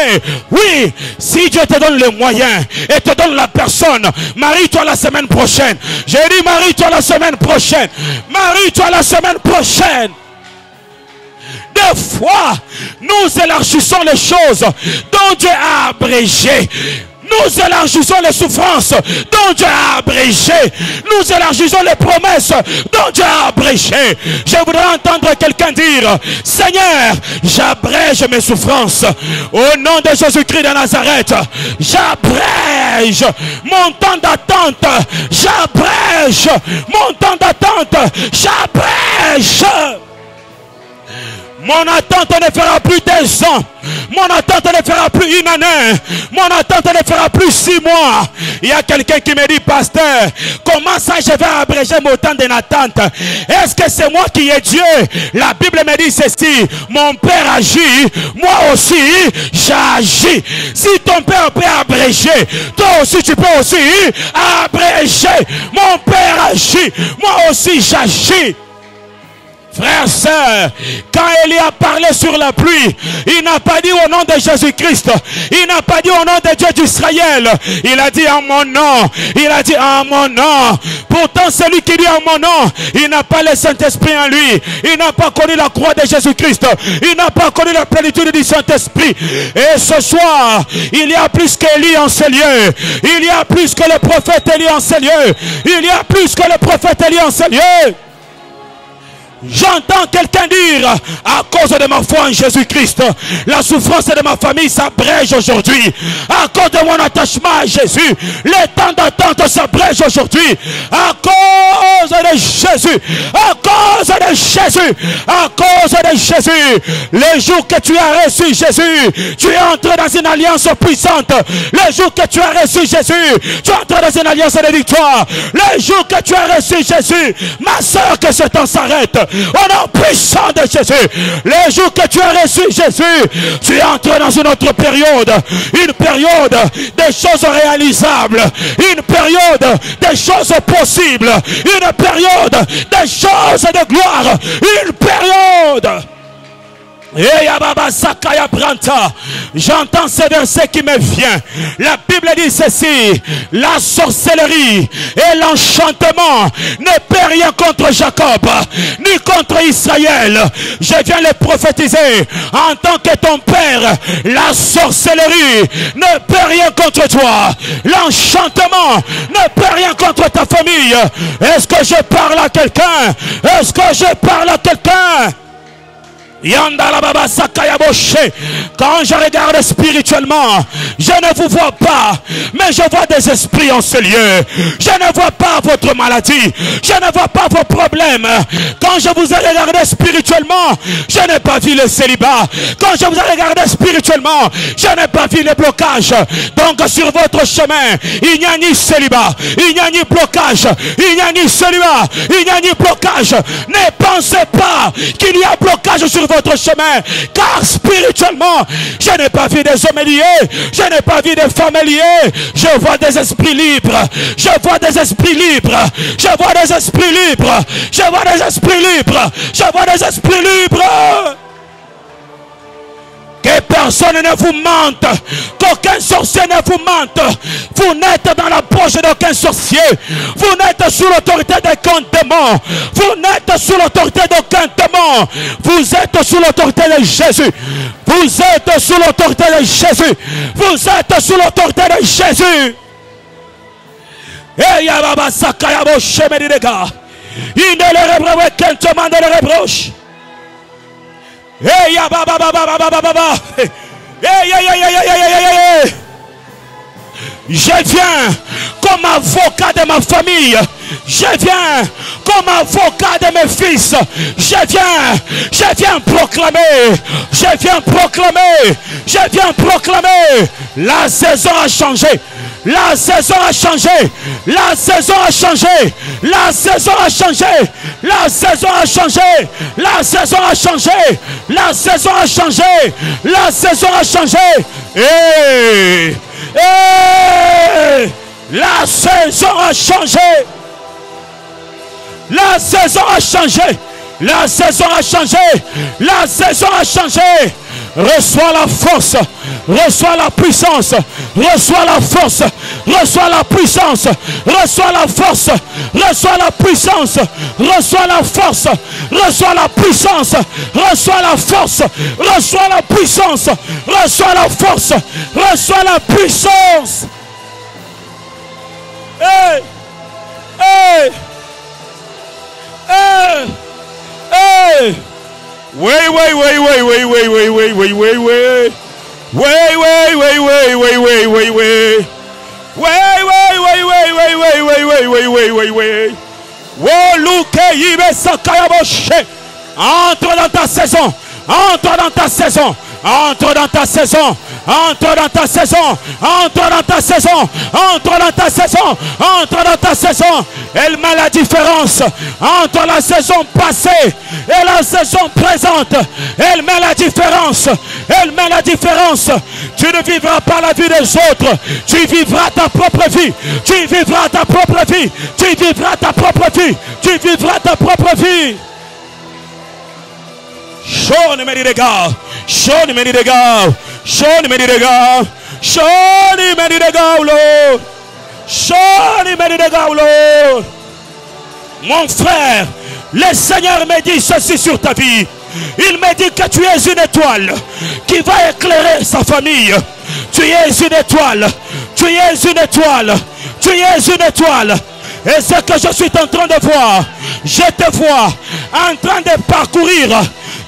Speaker 1: Oui, si Dieu te donne les moyens et te donne la personne, marie-toi la semaine prochaine. J'ai dit marie-toi la semaine prochaine. Marie-toi la semaine prochaine. Des fois, nous élargissons les choses dont Dieu a abrégé. Nous élargissons les souffrances dont Dieu a abrégé. Nous élargissons les promesses dont Dieu a abrégé. Je voudrais entendre quelqu'un dire: Seigneur, j'abrège mes souffrances. Au nom de Jésus-Christ de Nazareth, j'abrège mon temps d'attente. J'abrège mon temps d'attente. J'abrège. Mon attente ne fera plus 2 ans. Mon attente ne fera plus 1 année. Mon attente ne fera plus 6 mois. Il y a quelqu'un qui me dit: pasteur, comment ça je vais abréger mon temps d'attente? Est-ce que c'est moi qui ai Dieu? La Bible me dit ceci: mon père agit, moi aussi j'agis. Si ton père peut abréger, toi aussi tu peux aussi abréger. Mon père agit, moi aussi j'agis. Frères, sœurs, quand Élie a parlé sur la pluie, il n'a pas dit au nom de Jésus-Christ. Il n'a pas dit au nom de Dieu d'Israël. Il a dit en mon nom. Il a dit en mon nom. Pourtant, celui qui dit en mon nom, il n'a pas le Saint-Esprit en lui. Il n'a pas connu la croix de Jésus-Christ. Il n'a pas connu la plénitude du Saint-Esprit. Et ce soir, il y a plus qu'Élie en ces lieux. Il y a plus que le prophète Élie en ces lieux. Il y a plus que le prophète Élie en ces lieux. J'entends quelqu'un dire: à cause de ma foi en Jésus-Christ, la souffrance de ma famille s'abrège aujourd'hui. À cause de mon attachement à Jésus, le temps d'attente s'abrège aujourd'hui. À cause de Jésus, à cause de Jésus, à cause de Jésus. Le jour que tu as reçu Jésus, tu es entré dans une alliance puissante. Le jour que tu as reçu Jésus, tu es entré dans une alliance de victoire. Le jour que tu as reçu Jésus, ma soeur, que ce temps s'arrête. Au nom puissant de Jésus, le jour que tu as reçu Jésus, tu es entré dans une autre période. Une période des choses réalisables. Une période des choses possibles. Une période des choses de gloire. Une période. J'entends ce verset qui me vient. La Bible dit ceci: la sorcellerie et l'enchantement ne peut rien contre Jacob ni contre Israël. Je viens le prophétiser en tant que ton père. La sorcellerie ne peut rien contre toi. L'enchantement ne peut rien contre ta famille. Est-ce que je parle à quelqu'un? Est-ce que je parle à quelqu'un? Quand je regarde spirituellement, je ne vous vois pas, mais je vois des esprits en ce lieu. Je ne vois pas votre maladie, je ne vois pas vos problèmes. Quand je vous ai regardé spirituellement, je n'ai pas vu le célibat. Quand je vous ai regardé spirituellement, je n'ai pas vu les blocages. Donc sur votre chemin, il n'y a ni célibat, il n'y a ni blocage, il n'y a ni célibat, il n'y a ni blocage. Ne pensez pas qu'il y a blocage sur votre chemin, car spirituellement, je n'ai pas vu des hommes liés, je n'ai pas vu des femmes liées. Je vois des esprits libres, je vois des esprits libres, je vois des esprits libres, je vois des esprits libres, je vois des esprits libres. Que personne ne vous mente. Qu'aucun sorcier ne vous mente. Vous n'êtes dans la poche d'aucun sorcier. Vous n'êtes sous l'autorité d'aucun démon. Vous n'êtes sous l'autorité d'aucun démon. Vous êtes sous l'autorité de Jésus. Vous êtes sous l'autorité de Jésus. Vous êtes sous l'autorité de Jésus. Et Yababa Sakayabo Shemedega. Il ne le reproche qu'un demande le reproche. Et Yababa Baba. Je viens comme avocat de ma famille. Je viens comme avocat de mes fils. Je viens proclamer. La saison a changé. La saison a changé. La saison a changé. La saison a changé. La saison a changé. La saison a changé. La saison a changé. La saison a changé. Et la saison a changé. La saison a changé. La saison a changé. La saison a changé. Reçois la force. Reçois la puissance. Reçois la force. Reçois la puissance. Reçois la force. Reçois la puissance. Reçois la force. Reçois la puissance. Reçois la force. Reçois la puissance. Reçois la force. Reçois la puissance. Hey! Hey! Hey! Hey! Oui. Entre dans ta saison. Entre dans ta saison. Entre dans ta saison. Entre dans ta saison. Entre dans ta saison. Entre dans ta saison. Entre dans ta saison. Elle met la différence entre la saison passée et la saison présente. Elle met la différence. Elle met la différence. Tu ne vivras pas la vie des autres. Tu vivras ta propre vie. Tu vivras ta propre vie. Tu vivras ta propre vie. Tu vivras ta propre vie. Show me the God. Show me the God. Show me the God. Show me the God, Lord. Show me the God, Lord. Mon frère, le Seigneur me dit ceci sur ta vie. Il me dit que tu es une étoile qui va éclairer sa famille. Tu es une étoile. Tu es une étoile. Tu es une étoile. Et ce que je suis en train de voir, je te vois en train de parcourir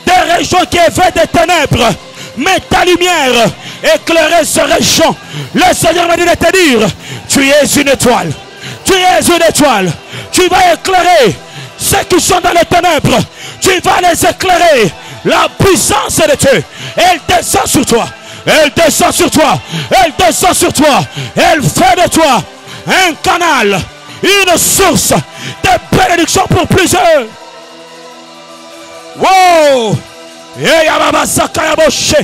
Speaker 1: des régions qui étaient des ténèbres. Mais ta lumière éclairait ces régions. Le Seigneur m'a dit de te dire, tu es une étoile. Tu es une étoile. Tu vas éclairer ceux qui sont dans les ténèbres. Tu vas les éclairer. La puissance de Dieu, elle descend sur toi. Elle descend sur toi. Elle descend sur toi. Elle fait de toi un canal, une source de bénédiction pour plusieurs. Wow! Et Yababa Sakayaboshe.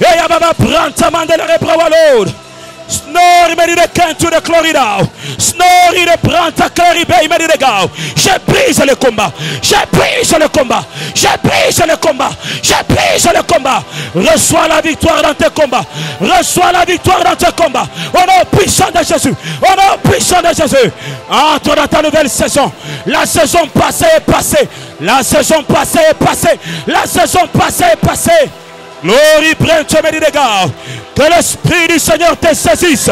Speaker 1: Et Yababa Brantaman de la Rebrawalod. Snori me dit de Kentu de Clorida. Snori de Branta Cloribe me dit de Gao. Je brise le combat. Je brise le combat. Je brise le combat. Je brise le combat. Reçois la victoire dans tes combats. Reçois la victoire dans tes combats. Au nom puissant de Jésus. Au nom puissant de Jésus. Entre dans ta nouvelle saison. La saison passée est passée. La saison passée est passée. La saison passée est passée. Glory prête me dit de Gao. Que l'Esprit du Seigneur te saisisse.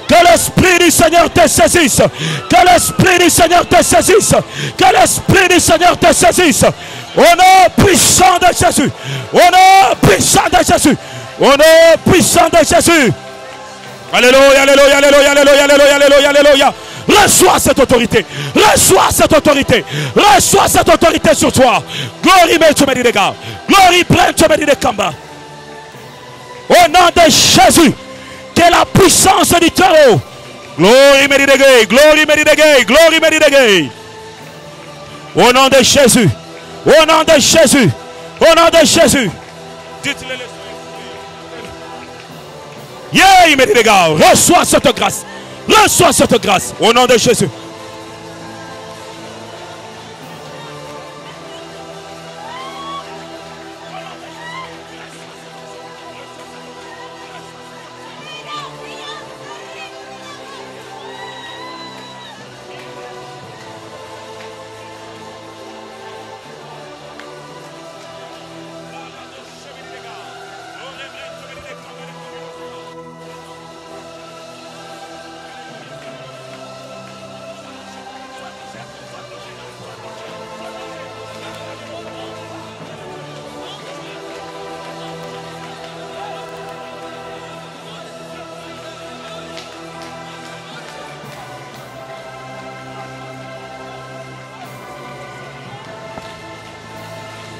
Speaker 1: Que l'Esprit du Seigneur te saisisse. Que l'Esprit du Seigneur te saisisse. Que l'Esprit du Seigneur te saisisse. Au nom puissant de Jésus. Au nom puissant de Jésus. Au nom puissant de Jésus. Alléluia, alléluia, alléluia, alléluia, alléluia, alléluia, alléluia. Reçois cette autorité. Reçois cette autorité. Reçois cette autorité sur toi. Glory me tu me dis les gars. Glory prête tu me dis les combats. Au nom de Jésus, que la puissance du terreau. Glory me dit de gay, glory me dit de gay, glory me dit de gay. Au nom de Jésus, au nom de Jésus, au nom de Jésus. Dites-le. Yeah, il me dit de gars, reçois cette grâce. Reçois cette grâce. Au nom de Jésus.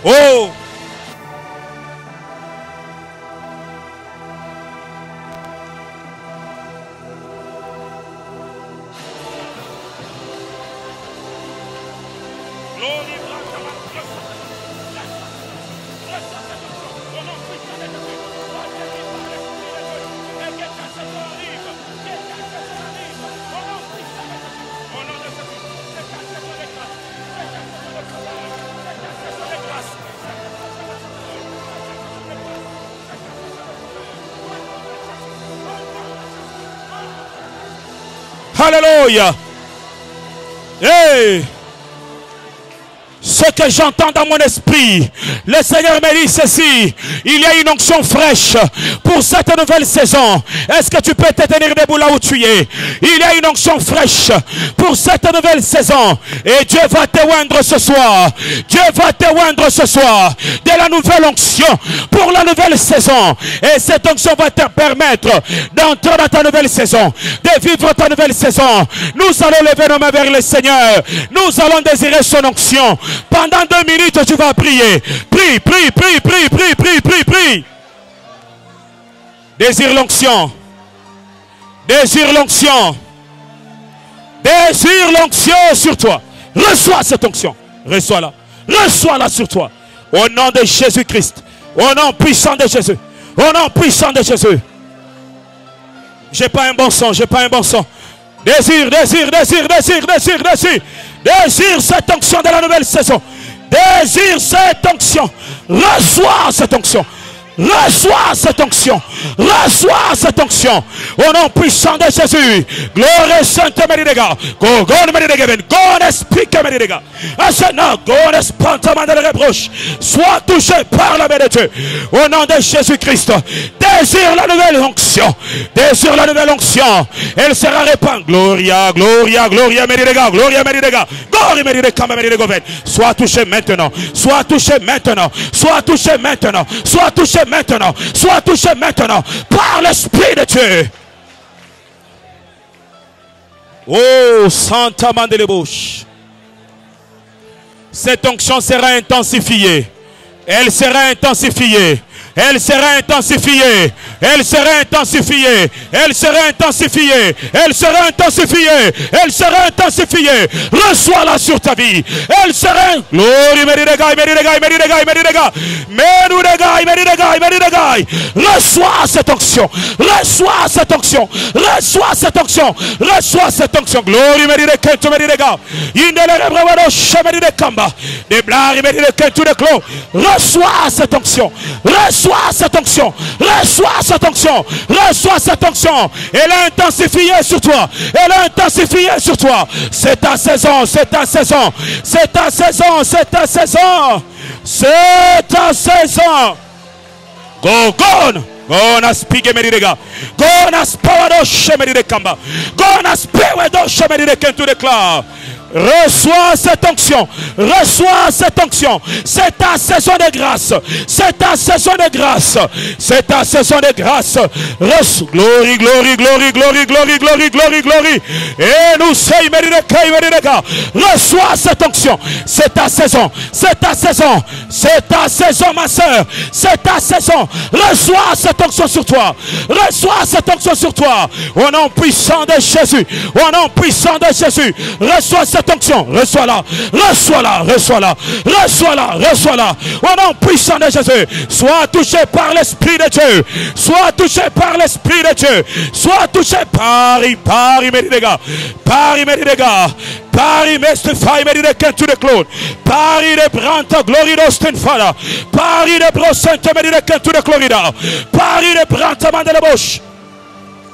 Speaker 1: Oh! Alléluia. Hey. Ce que j'entends dans mon esprit, le Seigneur me dit ceci: il y a une onction fraîche pour cette nouvelle saison. Est-ce que tu peux te tenir debout là où tu es? Il y a une onction fraîche pour cette nouvelle saison. Et Dieu va te oindre ce soir. Dieu va te oindre ce soir de la nouvelle onction pour la nouvelle saison. Et cette onction va te permettre d'entrer dans ta nouvelle saison, de vivre ta nouvelle saison. Nous allons lever nos mains vers le Seigneur. Nous allons désirer son onction. Pendant 2 minutes, tu vas prier. Prie, prie, prie, prie, prie, prie, prie, prie. Désire l'onction. Désire l'onction. Désire l'onction sur toi. Reçois cette onction. Reçois-la. Reçois-la sur toi. Au nom de Jésus-Christ. Au nom puissant de Jésus. Au nom puissant de Jésus. J'ai pas un bon son. J'ai pas un bon son. Désire, désire, désire, désire, désire, désire. Désire cette onction de la nouvelle saison. Désire cette onction. Reçois cette onction. Reçois cette onction. Reçois cette onction. Au nom puissant de Jésus. Gloire sainte Marie de gars. Go Marie de Gaven. Go explique Marie de gars. À ce nom, go espantement de la reproche. Sois touché par la main de Dieu. Au nom de Jésus-Christ. Désire la nouvelle onction. Désire la nouvelle onction. Elle sera répandue. Gloria, gloria, gloria Marie de gars. Gloria Marie de gars. Gloria Marie de gars. Marie de Gaven. Sois touché maintenant. Sois touché maintenant. Sois touché maintenant. Sois touché maintenant, sois touché maintenant par l'Esprit de Dieu. Oh, Santa Mandelebouche. Cette onction sera intensifiée. Elle sera intensifiée. Elle sera intensifiée. Elle sera intensifiée. Elle sera intensifiée. Elle sera intensifiée. Elle sera intensifiée. Reçois-la sur ta vie. Elle sera. Glory, reçois cette onction. Reçois cette onction. Reçois cette onction. Reçois cette onction. Glory, reçois cette onction. Reçois cette onction. Reçois cette onction. Reçois cette onction. Elle a intensifié sur toi. Elle a intensifié sur toi. C'est ta saison. C'est ta saison. C'est ta saison. C'est ta saison. C'est ta saison. Go, go. Gona spige meridega. Gona spawado shemeride kamba. Gona spewedo shemeride kentu de cloud. Reçois cette onction. Reçois cette onction. C'est ta saison de grâce. C'est ta saison de grâce. C'est ta saison de grâce. Glory, glory, glory, glory, glory, glory, glory, glory. Et nous sommes meridega. Reçois cette onction. C'est ta saison. C'est ta saison. C'est ta saison, ma soeur. C'est ta saison. Reçois cette onction sur toi. Reçois cette onction sur toi. Au nom puissant de Jésus. Au nom puissant de Jésus. Reçois cette onction. Reçois-la. Reçois-la. Reçois-la. Reçois-la. Reçois-la. Au nom puissant de Jésus. Sois touché par l'Esprit de Dieu. Sois touché par l'Esprit de Dieu. Sois touché par Paris, Méridega. Paris, Méridega. Paris, Mestify, Méridega, to the cloud. Paris, de Branta, Glory, Ostenfala. Paris, de Brosente, Méridega, to the Florida. Paris, de Branta, Mandelaboche.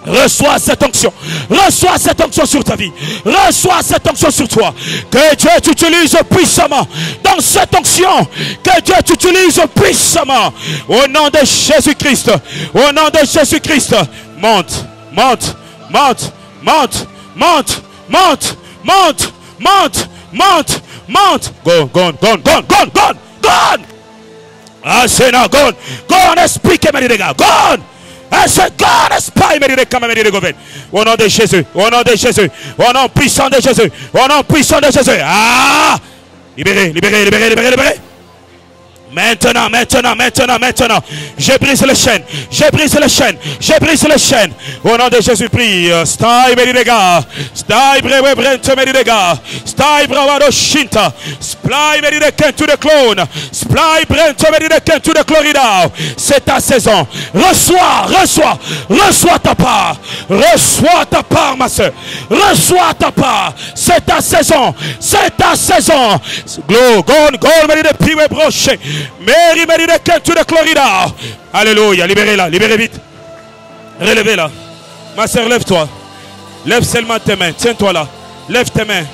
Speaker 1: Reçois cette onction. Reçois cette onction sur ta vie. Reçois cette onction sur toi. Que Dieu t'utilise puissamment dans cette onction. Que Dieu t'utilise puissamment. Au nom de Jésus-Christ. Au nom de Jésus-Christ. Monte, monte, monte, monte, monte, monte, monte, monte, monte, monte. Go, go, go, go, go, go, go. Ah, c'est là, go. Go, explique-moi les gars. Go. Au nom de Jésus, au nom de Jésus, au nom puissant de Jésus, au nom puissant de Jésus. Ah! Libérez, libérez, libérez, libérez, libérez. Maintenant, maintenant, maintenant, maintenant. Je brise les chaînes. Je brise les chaînes. Je brise les chaînes. Au nom de Jésus, prie. Stai Meridega. Stai Brewe Brent Meridega. Stai Bravado Shinta. Splai Merideka to the clone. Splai Brent Merideka to the Clorida. C'est ta saison. Reçois, reçois, reçois ta part. Reçois ta part, ma soeur. Reçois ta part. C'est ta saison. C'est ta saison. Glow, gone, Merideka Piwe Broche. Mary, to the Clorida. Alléluia, libérez-la, libérez vite. Relevez-la. Ma soeur, lève-toi. Lève seulement tes mains. Tiens-toi là. Lève tes mains.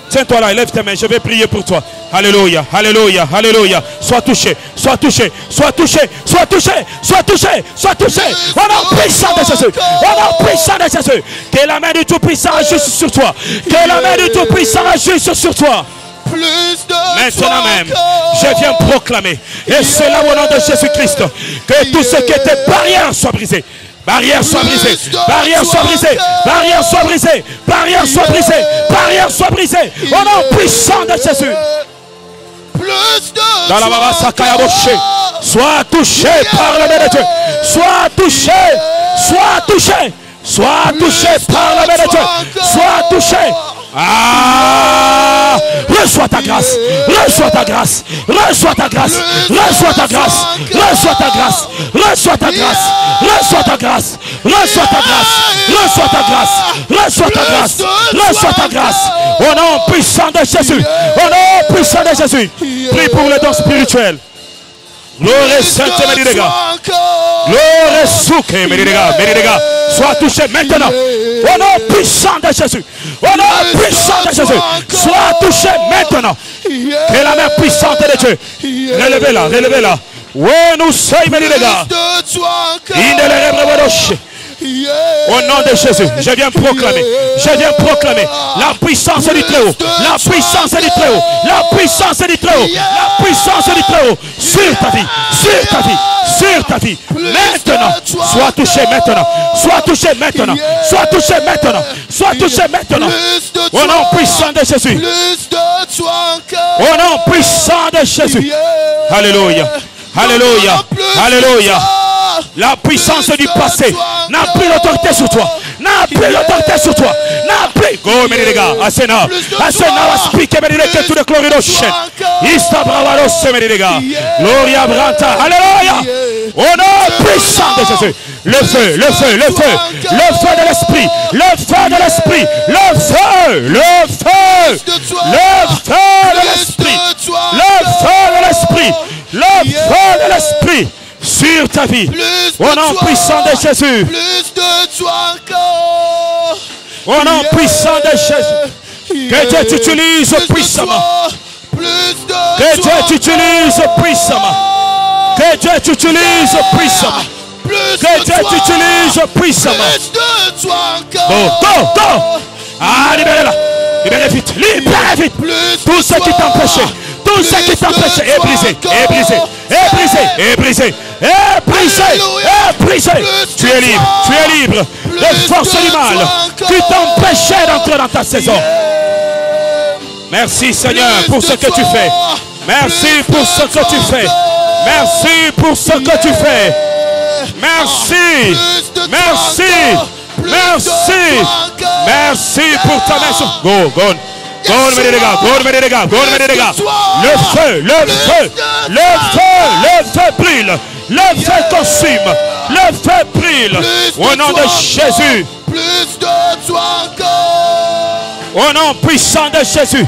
Speaker 1: Tiens-toi là, lève tes mains. Je vais prier pour toi. Alléluia, alléluia, alléluia. Sois touché, sois touché, sois touché, sois touché, sois touché, sois touché. Au nom puissant de Jésus. Au nom puissant de Jésus. Que la main du Tout-Puissant agisse sur toi. Que la main du Tout-Puissant agisse sur toi. Maintenant même, je viens proclamer, et c'est là au nom de Jésus-Christ, que tout ce qui était barrière soit brisé. Barrière soit brisée, barrière soit brisée, barrière soit brisée, barrière soit brisée, barrière soit brisée. Au nom puissant de Jésus. Dans la Baba Sakaya Boshe, sois touché par la main de Dieu. Sois touché, sois touché, sois touché par la main de Dieu. Sois touché. Ah, reçois ta grâce, reçois ta grâce, reçois ta grâce, reçois ta grâce, reçois ta grâce, reçois ta grâce, reçois ta grâce, reçois ta grâce, reçois ta grâce, reçois ta grâce, reçois ta grâce. Au nom puissant de Jésus, au nom puissant de Jésus, prie pour les dons spirituels. Gloire Sainte Méridega. Gloire Souke Méridega. Méridega. Sois touché maintenant. Au nom puissant de Jésus. Au nom puissant de Jésus. Sois touché maintenant. Que la main puissante de Dieu. Relevez-la, relevez-la. Oh, nous sommes Méridega. Au nom de Jésus, je viens proclamer la puissance du Très-Haut, la puissance du Très-Haut, la puissance du Très-Haut, la puissance du Très-Haut sur ta vie, sur ta vie, sur ta vie. Maintenant, sois touché maintenant, sois touché maintenant, sois touché maintenant, sois touché maintenant. Au nom puissant de Jésus, au nom puissant de Jésus. Alléluia, alléluia, alléluia. La puissance du passé n'a plus l'autorité sur toi. N'a plus l'autorité sur toi. N'a plus. Go, mes gars. Asena. Asena, speak, mes gars. To the glory of shit. Ista bravaros, mes gars. Gloria branta. Alléluia. Au nom puissant de Jésus. Le feu, le feu, le feu. Le feu de l'esprit. Le feu de l'esprit. Le feu. Le feu. Le feu de l'esprit. Le feu de l'esprit. Le feu de l'esprit. Sur ta vie, au nom puissant de Jésus.
Speaker 2: Plus de toi encore.
Speaker 1: Au nom puissant de Jésus. Que Dieu t'utilise puissamment. Que Dieu t'utilise puissamment. Que Dieu t'utilise puissamment. Que Dieu t'utilise puissamment. Go. Ah, libérez-la. Libérez vite. Libérez vite. Tout ce qui t'empêchait. Tout ce qui t'empêchait est brisé. Est brisé. Est brisé. Est brisé. Est brisé. Est brisé. Tu es libre. Tu es libre. Les forces du mal qui t'empêchaient d'entrer dans ta saison. Merci Seigneur pour ce que tu fais. Merci pour ce que tu fais. Merci pour ce que tu fais. Merci. Merci. Merci. Merci pour ta main sur. Go. Le feu brûle. Le feu consume. Le feu brûle. Au nom de Jésus.
Speaker 2: Plus de toi encore.
Speaker 1: Au nom puissant de Jésus.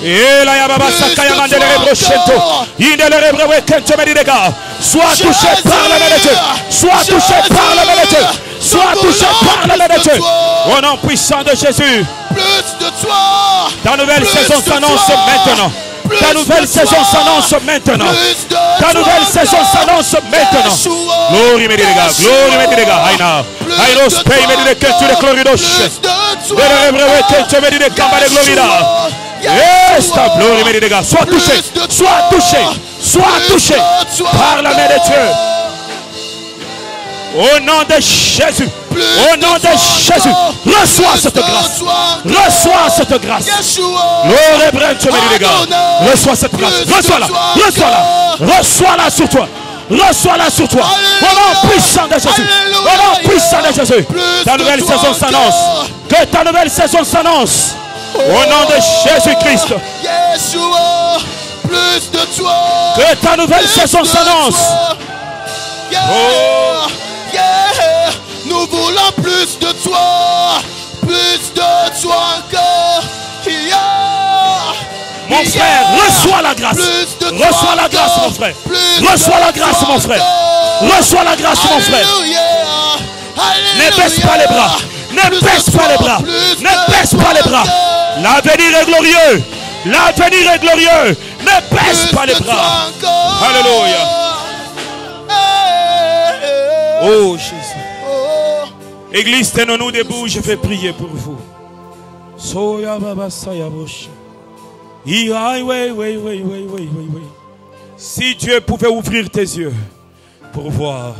Speaker 1: Et la yababa sakaya mandele rebrochento. Indele rebrewe medidega. Sois touché par la main de Dieu. Sois touché par la main de Dieu. Sois touché par la main de Dieu. Au nom puissant de Jésus.
Speaker 2: Plus de toi.
Speaker 1: Ta nouvelle saison s'annonce maintenant. Ta nouvelle saison s'annonce maintenant. Ta nouvelle saison s'annonce maintenant. Glory medidega. Glory medidega. Aina. Aino spey medidega to the glory dosh. Dele rebrewe kente medidega mbale glorida. Yes, ta gloire, mes dégâts. Sois touché, sois touché, sois touché par la main de Dieu. Au nom de Jésus, au nom de Jésus, reçois cette grâce. Reçois cette grâce. Gloire, mes dégâts. Reçois cette grâce. Reçois-la, reçois-la. Reçois-la sur toi. Reçois-la sur toi. Au nom puissant de Jésus. Au nom puissant de Jésus. Ta nouvelle saison s'annonce. Que ta nouvelle saison s'annonce. Au nom de Jésus-Christ.
Speaker 2: Yeshua, plus de toi.
Speaker 1: Que ta nouvelle saison s'annonce.
Speaker 2: Oh. Yeah. Nous voulons plus de toi. Plus de toi encore. Yeah.
Speaker 1: Mon frère, reçois la grâce. Reçois la grâce, mon frère. Reçois la grâce, mon frère. Reçois la grâce, mon frère. Ne baisse pas les bras. Ne baisse pas les bras. Ne baisse pas les bras. L'avenir est glorieux. L'avenir est glorieux. Ne baisse pas les bras. Alléluia. Oh Jésus. Église, tenons-nous debout. Je vais prier pour vous. Soya baba saya bosh. Si Dieu pouvait ouvrir tes yeux pour voir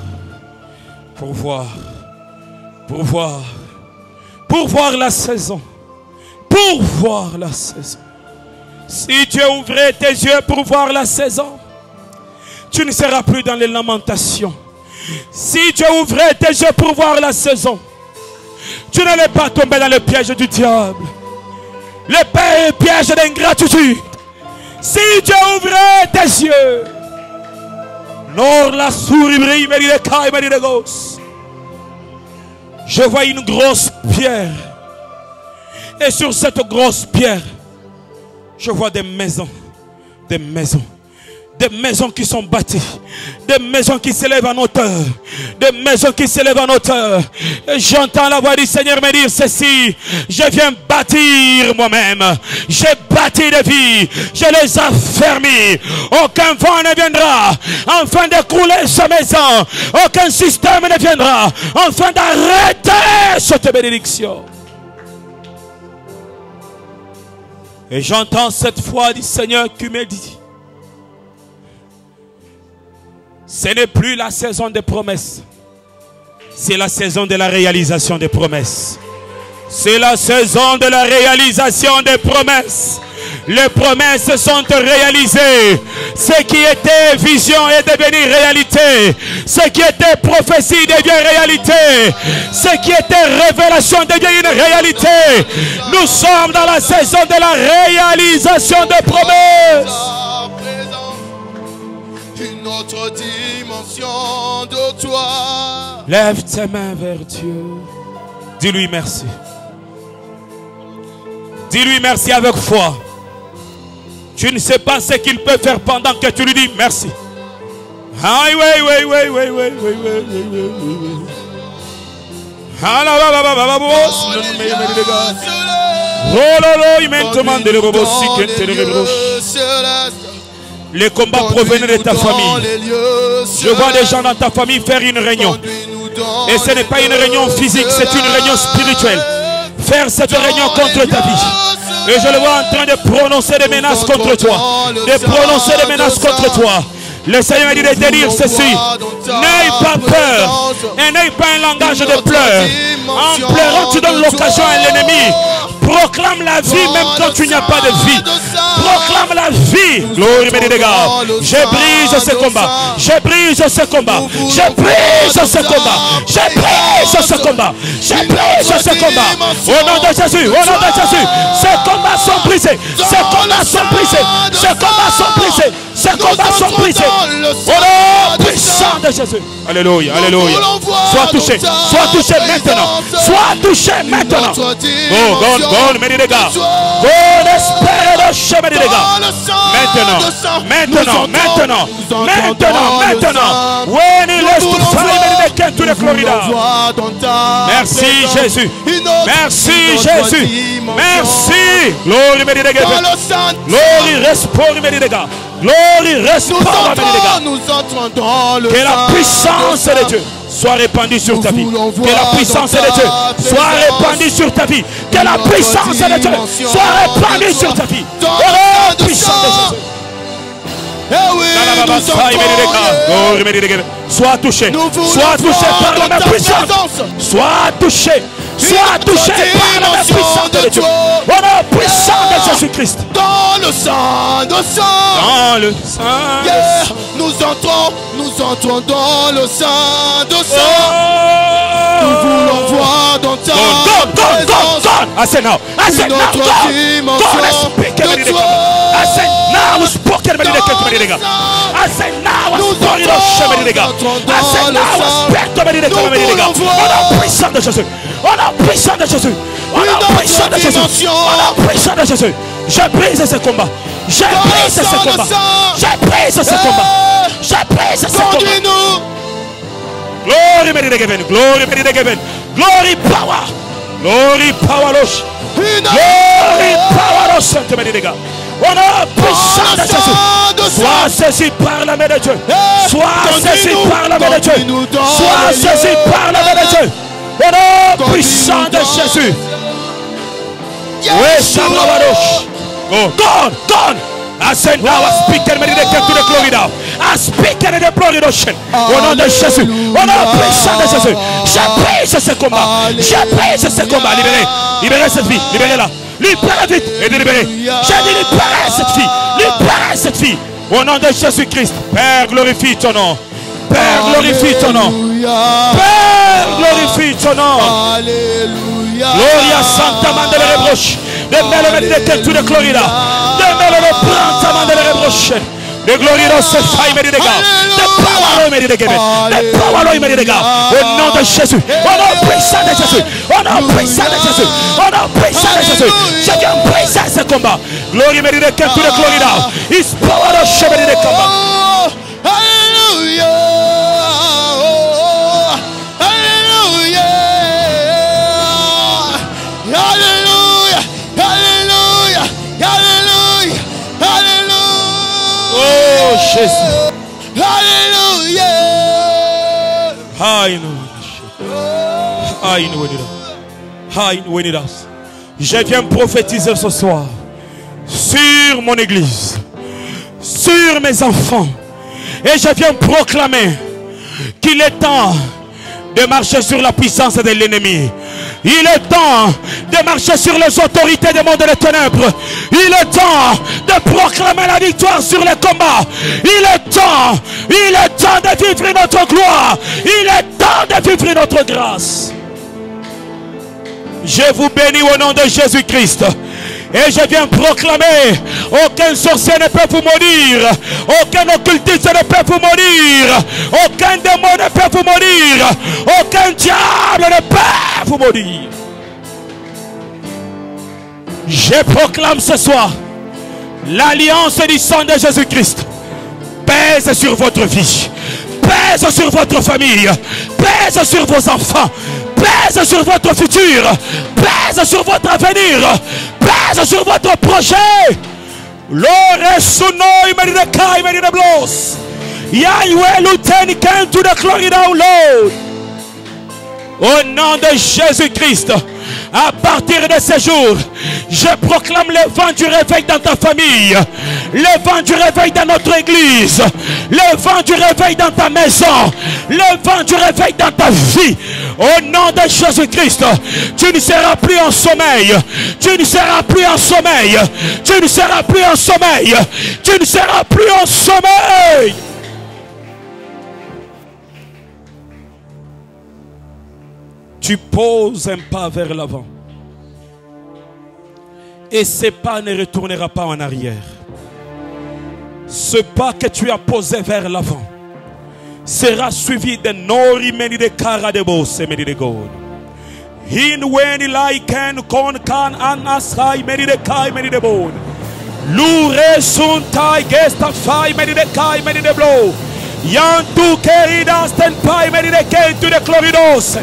Speaker 1: la saison, pour voir la saison. Si Dieu ouvrait tes yeux pour voir la saison, tu ne seras plus dans les lamentations. Si Dieu ouvrait tes yeux pour voir la saison, tu n'allais pas tomber dans le piège du diable. Le piège d'ingratitude. Si Dieu ouvrait tes yeux. Je vois une grosse pierre. Et sur cette grosse pierre, je vois des maisons. Des maisons. Des maisons qui sont bâties. Des maisons qui s'élèvent en hauteur. Des maisons qui s'élèvent en hauteur. Et j'entends la voix du Seigneur me dire ceci. Je viens bâtir moi-même. J'ai bâti des vies. Je les ai fermées. Aucun vent ne viendra afin d'écrouler cette maison. Aucun système ne viendra afin d'arrêter cette bénédiction. Et j'entends cette voix du Seigneur qui me dit, ce n'est plus la saison des promesses. C'est la saison de la réalisation des promesses. C'est la saison de la réalisation des promesses. Les promesses sont réalisées. Ce qui était vision est devenu réalité. Ce qui était prophétie devient réalité. Ce qui était révélation devient une réalité. Nous sommes dans la saison de la réalisation des promesses.
Speaker 2: Une autre dimension de toi.
Speaker 1: Lève tes mains vers Dieu. Dis-lui merci. Dis-lui merci avec foi. Tu ne sais pas ce qu'il peut faire pendant que tu lui dis merci. Aïe, oui, oui, oui, oui, oui, oui, oui, oui, oui. Les combats provenaient de ta famille. Je vois des gens dans ta famille faire une réunion. Et ce n'est pas une réunion physique, c'est une réunion spirituelle. Faire cette réunion contre ta vie. Et je le vois en train de prononcer des menaces contre toi. De prononcer des menaces contre toi. Le Seigneur m'a dit de te dire ceci. N'aie pas peur. Et n'aie pas un langage de pleurs. En pleurant, tu donnes l'occasion à l'ennemi. Proclame la vie même quand tu n'y as pas de vie. Proclame la vie. Gloire mes dégâts. Je brise ce combat. Je brise ce combat. Je brise ce combat. Je brise ce combat. Je brise ce combat. Au nom de Jésus. Au nom de Jésus. Ces combats sont brisés. Ces combats sont brisés. Ces combats sont brisés. Ces combats sont brisés. Au nom puissant de Jésus. Alléluia. Alléluia. Sois touché. Sois touché maintenant. Sois touché maintenant. Oh God, God, mes dégâts. God, espère de chez mes dégâts. Maintenant. Maintenant. Maintenant. Maintenant. Maintenant. When he left to find me to the Florida. Merci Jésus. Merci Jésus. Merci. Glory mes dégâts. Glory restore mes dégâts. Glory restore mes dégâts. Que la puissance de Dieu soit répandue sur ta vie. Que la puissance de Dieu soit répandue sur ta vie. Que la puissance de Dieu soit répandue sur ta vie. Oh, puissance de Jésus. Sois touché. Sois touché par la même puissance. Sois touché. Sois touché par la même puissance de Dieu. Au nom puissant de Jésus-Christ.
Speaker 2: le sang, le sang.
Speaker 1: Dans le sang.
Speaker 2: Yeah. Nous entrons dans le sang, le sang.
Speaker 1: Oh.
Speaker 2: Nous voulons voir dans ta présence.
Speaker 1: I said now. I said now. God has spoken. I said now. Spoken. I said now. I said now. On a puissance de Jésus. On a puissance de Jésus. On a puissance de Jésus. On a puissance de Jésus. Je brise ce combat. Je brise ce combat. Je brise ce combat. Je brise ce combat. Glory be to given. Glory be to given. Glory power. Glory power. Glory power. Sainte Marie des gars. On a puissance de Jésus. Sois saisi par la main de Dieu. Sois saisi par la main de Dieu. Sois saisi par la main de Dieu. On a puissance de Jésus. Oui, Sabrabadosh. God. I said now, I speak and meditate to the glory now. I speak and the glory ocean. Au nom de Jésus. On a puissance de Jésus. Je brise ce combat. Je brise ce combat. Libérez cette vie. Libérez-la. Libérez vite et libérez. J'ai dit libérez cette fille. Libérez cette fille. Au nom de Jésus-Christ. Père, glorifie ton nom. Père, glorifie ton nom. Père, glorifie ton nom. Gloria Santa Mandele Rebroche. De mele meditate to the glory now. De mele pranta mandele rebroche. The glory of the fire made the God. The power made the given. The power made the God. Au nom de Jésus. On a puissance de Jésus. On a puissance de Jésus. On a puissance de Jésus. Je viens briser ce combat. Glory made the God to the glory now. His power of Shemedi the combat.
Speaker 2: Hallelujah. Hallelujah. Hallelujah. Hallelujah. Hallelujah. Hallelujah.
Speaker 1: Oh Jésus.
Speaker 2: Hallelujah.
Speaker 1: Je viens prophétiser ce soir sur mon église, sur mes enfants, et je viens proclamer qu'il est temps de marcher sur la puissance de l'ennemi. Il est temps de marcher sur les autorités du monde des ténèbres. Il est temps de proclamer la victoire sur les combats. Il est temps de vivre notre gloire. Il est temps de vivre notre grâce. Je vous bénis au nom de Jésus-Christ. Et je viens proclamer, aucun sorcier ne peut vous maudire, aucun occultiste ne peut vous maudire, aucun démon ne peut vous maudire, aucun diable ne peut vous maudire. Je proclame ce soir l'alliance du sang de Jésus-Christ pèse sur votre vie, pèse sur votre famille, pèse sur vos enfants, pèse sur votre futur, pèse sur votre avenir, pèse sur votre projet. Lord Sunoi Medikai Mediblos. Yahweh Luteni came to the glory now, Lord. Au nom de Jésus-Christ, à partir de ce jour, je proclame le vent du réveil dans ta famille, le vent du réveil dans notre église, le vent du réveil dans ta maison, le vent du réveil dans ta vie. Au nom de Jésus-Christ, tu ne seras plus en sommeil, tu ne seras plus en sommeil, tu ne seras plus en sommeil, tu ne seras plus en sommeil. Tu poses un pas vers l'avant. Et ce pas ne retournera pas en arrière. Ce pas que tu as posé vers l'avant sera suivi de nori meni de kara de bos meni de god. In when like can con can anasai meni de kai meni de bon. Lure suntai gesta fai meni de kai meni de blow. Yantu keridas ten pai meni de kai to the cloridos.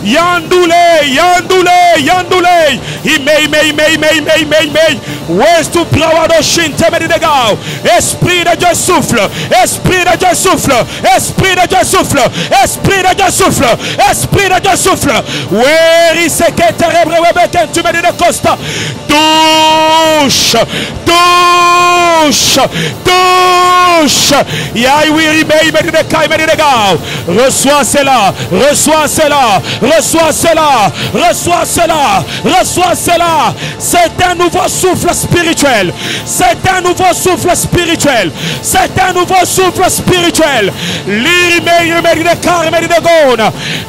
Speaker 1: Yandoulé, yandoulé, yandoulé. Imei. Ouest to Brawado Shinte Medidegal. Esprit de Dieu souffle. Esprit de Dieu souffle. Esprit de Dieu souffle. Esprit de Dieu souffle. Esprit de Dieu souffle. Where is a caterebre tu me dis de Costa. Touche. Touche. Touche. bouche. Reçois cela, reçois cela, reçois cela, reçois cela, reçois cela. C'est un nouveau souffle spirituel. C'est un nouveau souffle spirituel. C'est un nouveau souffle spirituel.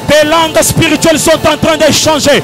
Speaker 1: Tes langues spirituelles sont en train de changer.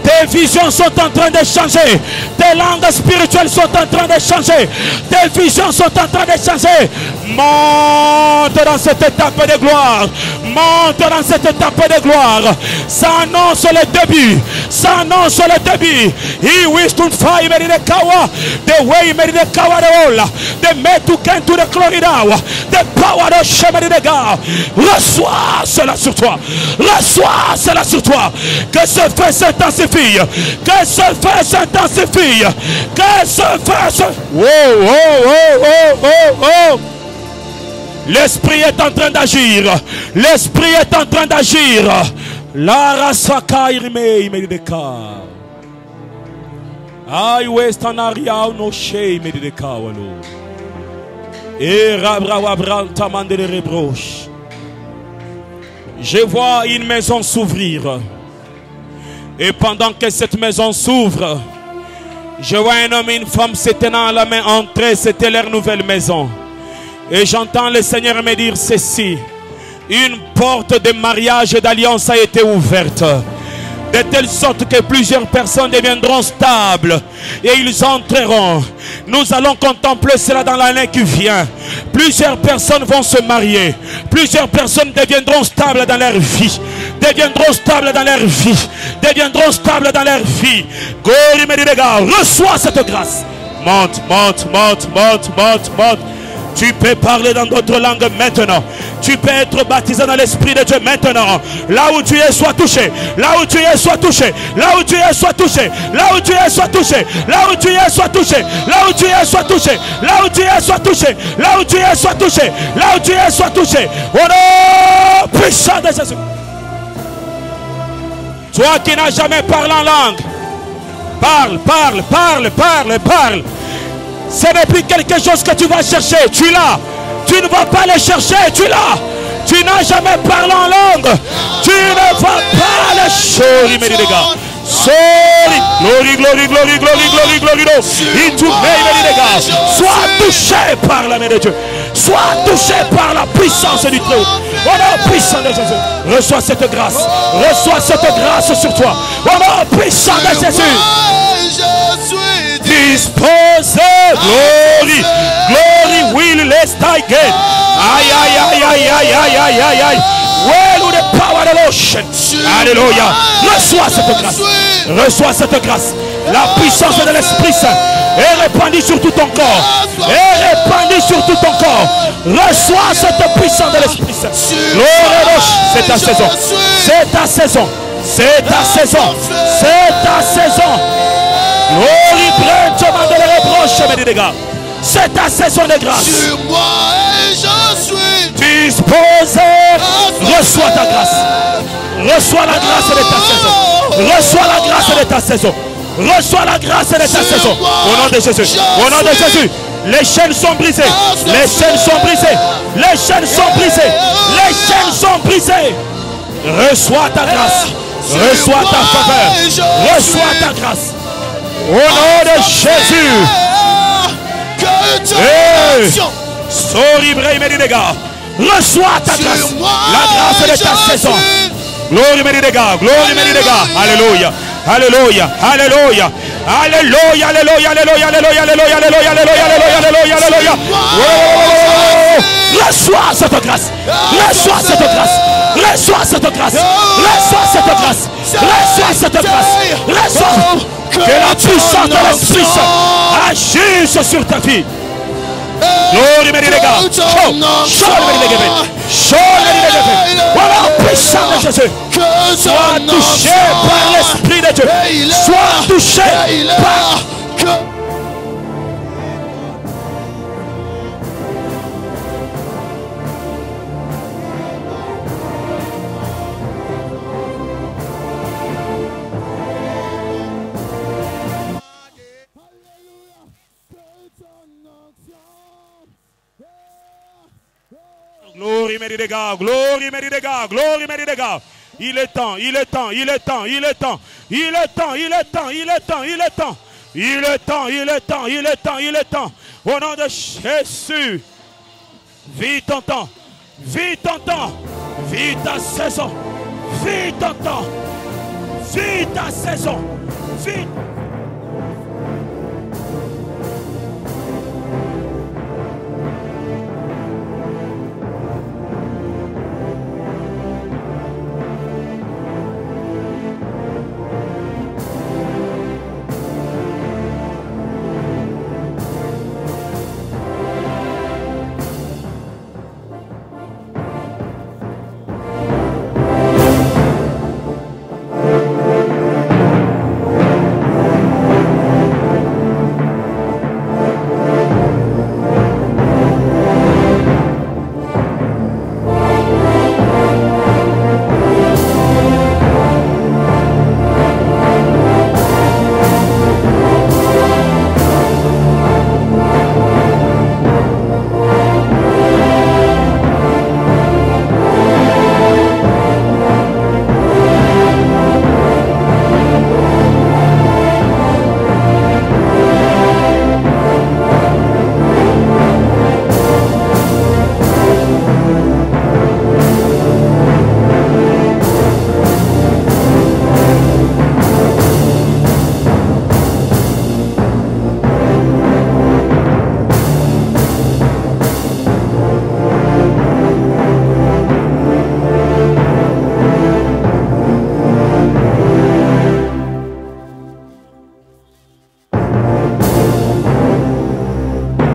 Speaker 1: Tes visions sont en train de changer. Tes langues spirituelles sont en train de changer. Tes visions sont en train de changer. Monte dans cette étape de gloire. Monte dans cette étape de gloire. Ça annonce le début. Ça annonce le début. He wished to fight the kawa. The way made the kawa the whole. The made to come to the glory now. The power of Shemadi the God. Reçois cela sur toi. Reçois cela sur toi. Que ce feu s'intensifie. Que ce feu s'intensifie. Que ce feu se... Oh, oh, oh, oh, oh, oh. L'esprit est en train d'agir. L'esprit est en train d'agir. La rasaka irme imedeka. I west an area no shame medeka walo. Et rabra wabran tamande de rebroche. Je vois une maison s'ouvrir. Et pendant que cette maison s'ouvre, je vois un homme et une femme se tenant à la main entrer. C'était leur nouvelle maison. Et j'entends le Seigneur me dire ceci. Une porte de mariage et d'alliance a été ouverte. De telle sorte que plusieurs personnes deviendront stables. Et ils entreront. Nous allons contempler cela dans l'année qui vient. Plusieurs personnes vont se marier. Plusieurs personnes deviendront stables dans leur vie. Deviendront stables dans leur vie. Deviendront stables dans leur vie. Reçois cette grâce. Monte, monte, monte, monte, monte, monte. Tu peux parler dans d'autres langues maintenant. Tu peux être baptisé dans l'Esprit de Dieu maintenant. Là où tu es, sois touché. Là où tu es, sois touché. Là où tu es, sois touché. Là où tu es, sois touché. Là où tu es, sois touché. Là où tu es, sois touché. Là où tu es, sois touché. Là où tu es, sois touché. Là où tu es, sois touché. Au nom puissant de Jésus. Toi qui n'as jamais parlé en langue, parle, parle, parle, parle, parle. Ce n'est plus quelque chose que tu vas chercher. Tu l'as. Tu ne vas pas le chercher. Tu l'as. Tu n'as jamais parlé en langue. Tu ne vas pas le chercher. Mes gars. Sorry. Glory, glory, glory, glory, glory, glory. Into me, sois touché par la main de Dieu. Sois touché par la puissance du Très-Haut. Au nom puissant de Jésus. Reçois cette grâce. Reçois cette grâce sur toi. Au nom puissant de Jésus. Disposé, glory, glory will let's die again. Aïe, aïe, aïe, aïe, aïe, aïe, aïe, aïe, aïe. Well, with the power of the ocean. Alléluia. Reçois cette grâce. Reçois cette grâce. La puissance de l'Esprit Saint est répandue sur tout ton corps. Est répandue sur tout ton corps. Reçois cette puissance de l'Esprit Saint. Glory, c'est ta saison. C'est ta saison. C'est ta saison. C'est ta saison. Glory, prends de les reproches, mes dégâts. C'est ta saison de grâce.
Speaker 2: Sur moi et je suis
Speaker 1: disposé. Reçois ta grâce. Reçois la grâce de ta saison. Reçois la grâce de ta saison. Reçois la grâce de ta saison. Au nom de Jésus. Au nom de Jésus. Les chaînes sont brisées. Les chaînes sont brisées. Les chaînes sont brisées. Les chaînes sont brisées. Reçois ta grâce. Reçois ta faveur. Reçois ta grâce. Au nom de Jésus. Sorry, reçois ta grâce. La grâce de ta saison. Glory, mes gars. Glory, mes gars. Alléluia. Alléluia. Alléluia. Alléluia. Alléluia. Alléluia. Alléluia. Alléluia. Alléluia. Alléluia. Alléluia. Alléluia. Reçois cette grâce. Reçois cette grâce. Reçois cette grâce. Reçois cette grâce. Reçois cette grâce. Reçois. Que la puissance de l'Esprit agisse sur ta vie. Glory, mes gars. Show voilà, puissant de Jésus. Sois touché par l'Esprit de Dieu. Sois touché par... Glory mérite des gars, glory mérite des gars, glory mérite des gars. Il est temps, il est temps, il est temps, il est temps. Il est temps, il est temps, il est temps, il est temps. Il est temps, il est temps, il est temps, il est temps. Au nom de Jésus. Vis ton temps. Vis ton temps. Vis ta saison. Vis ton temps. Vis ta saison. Vis.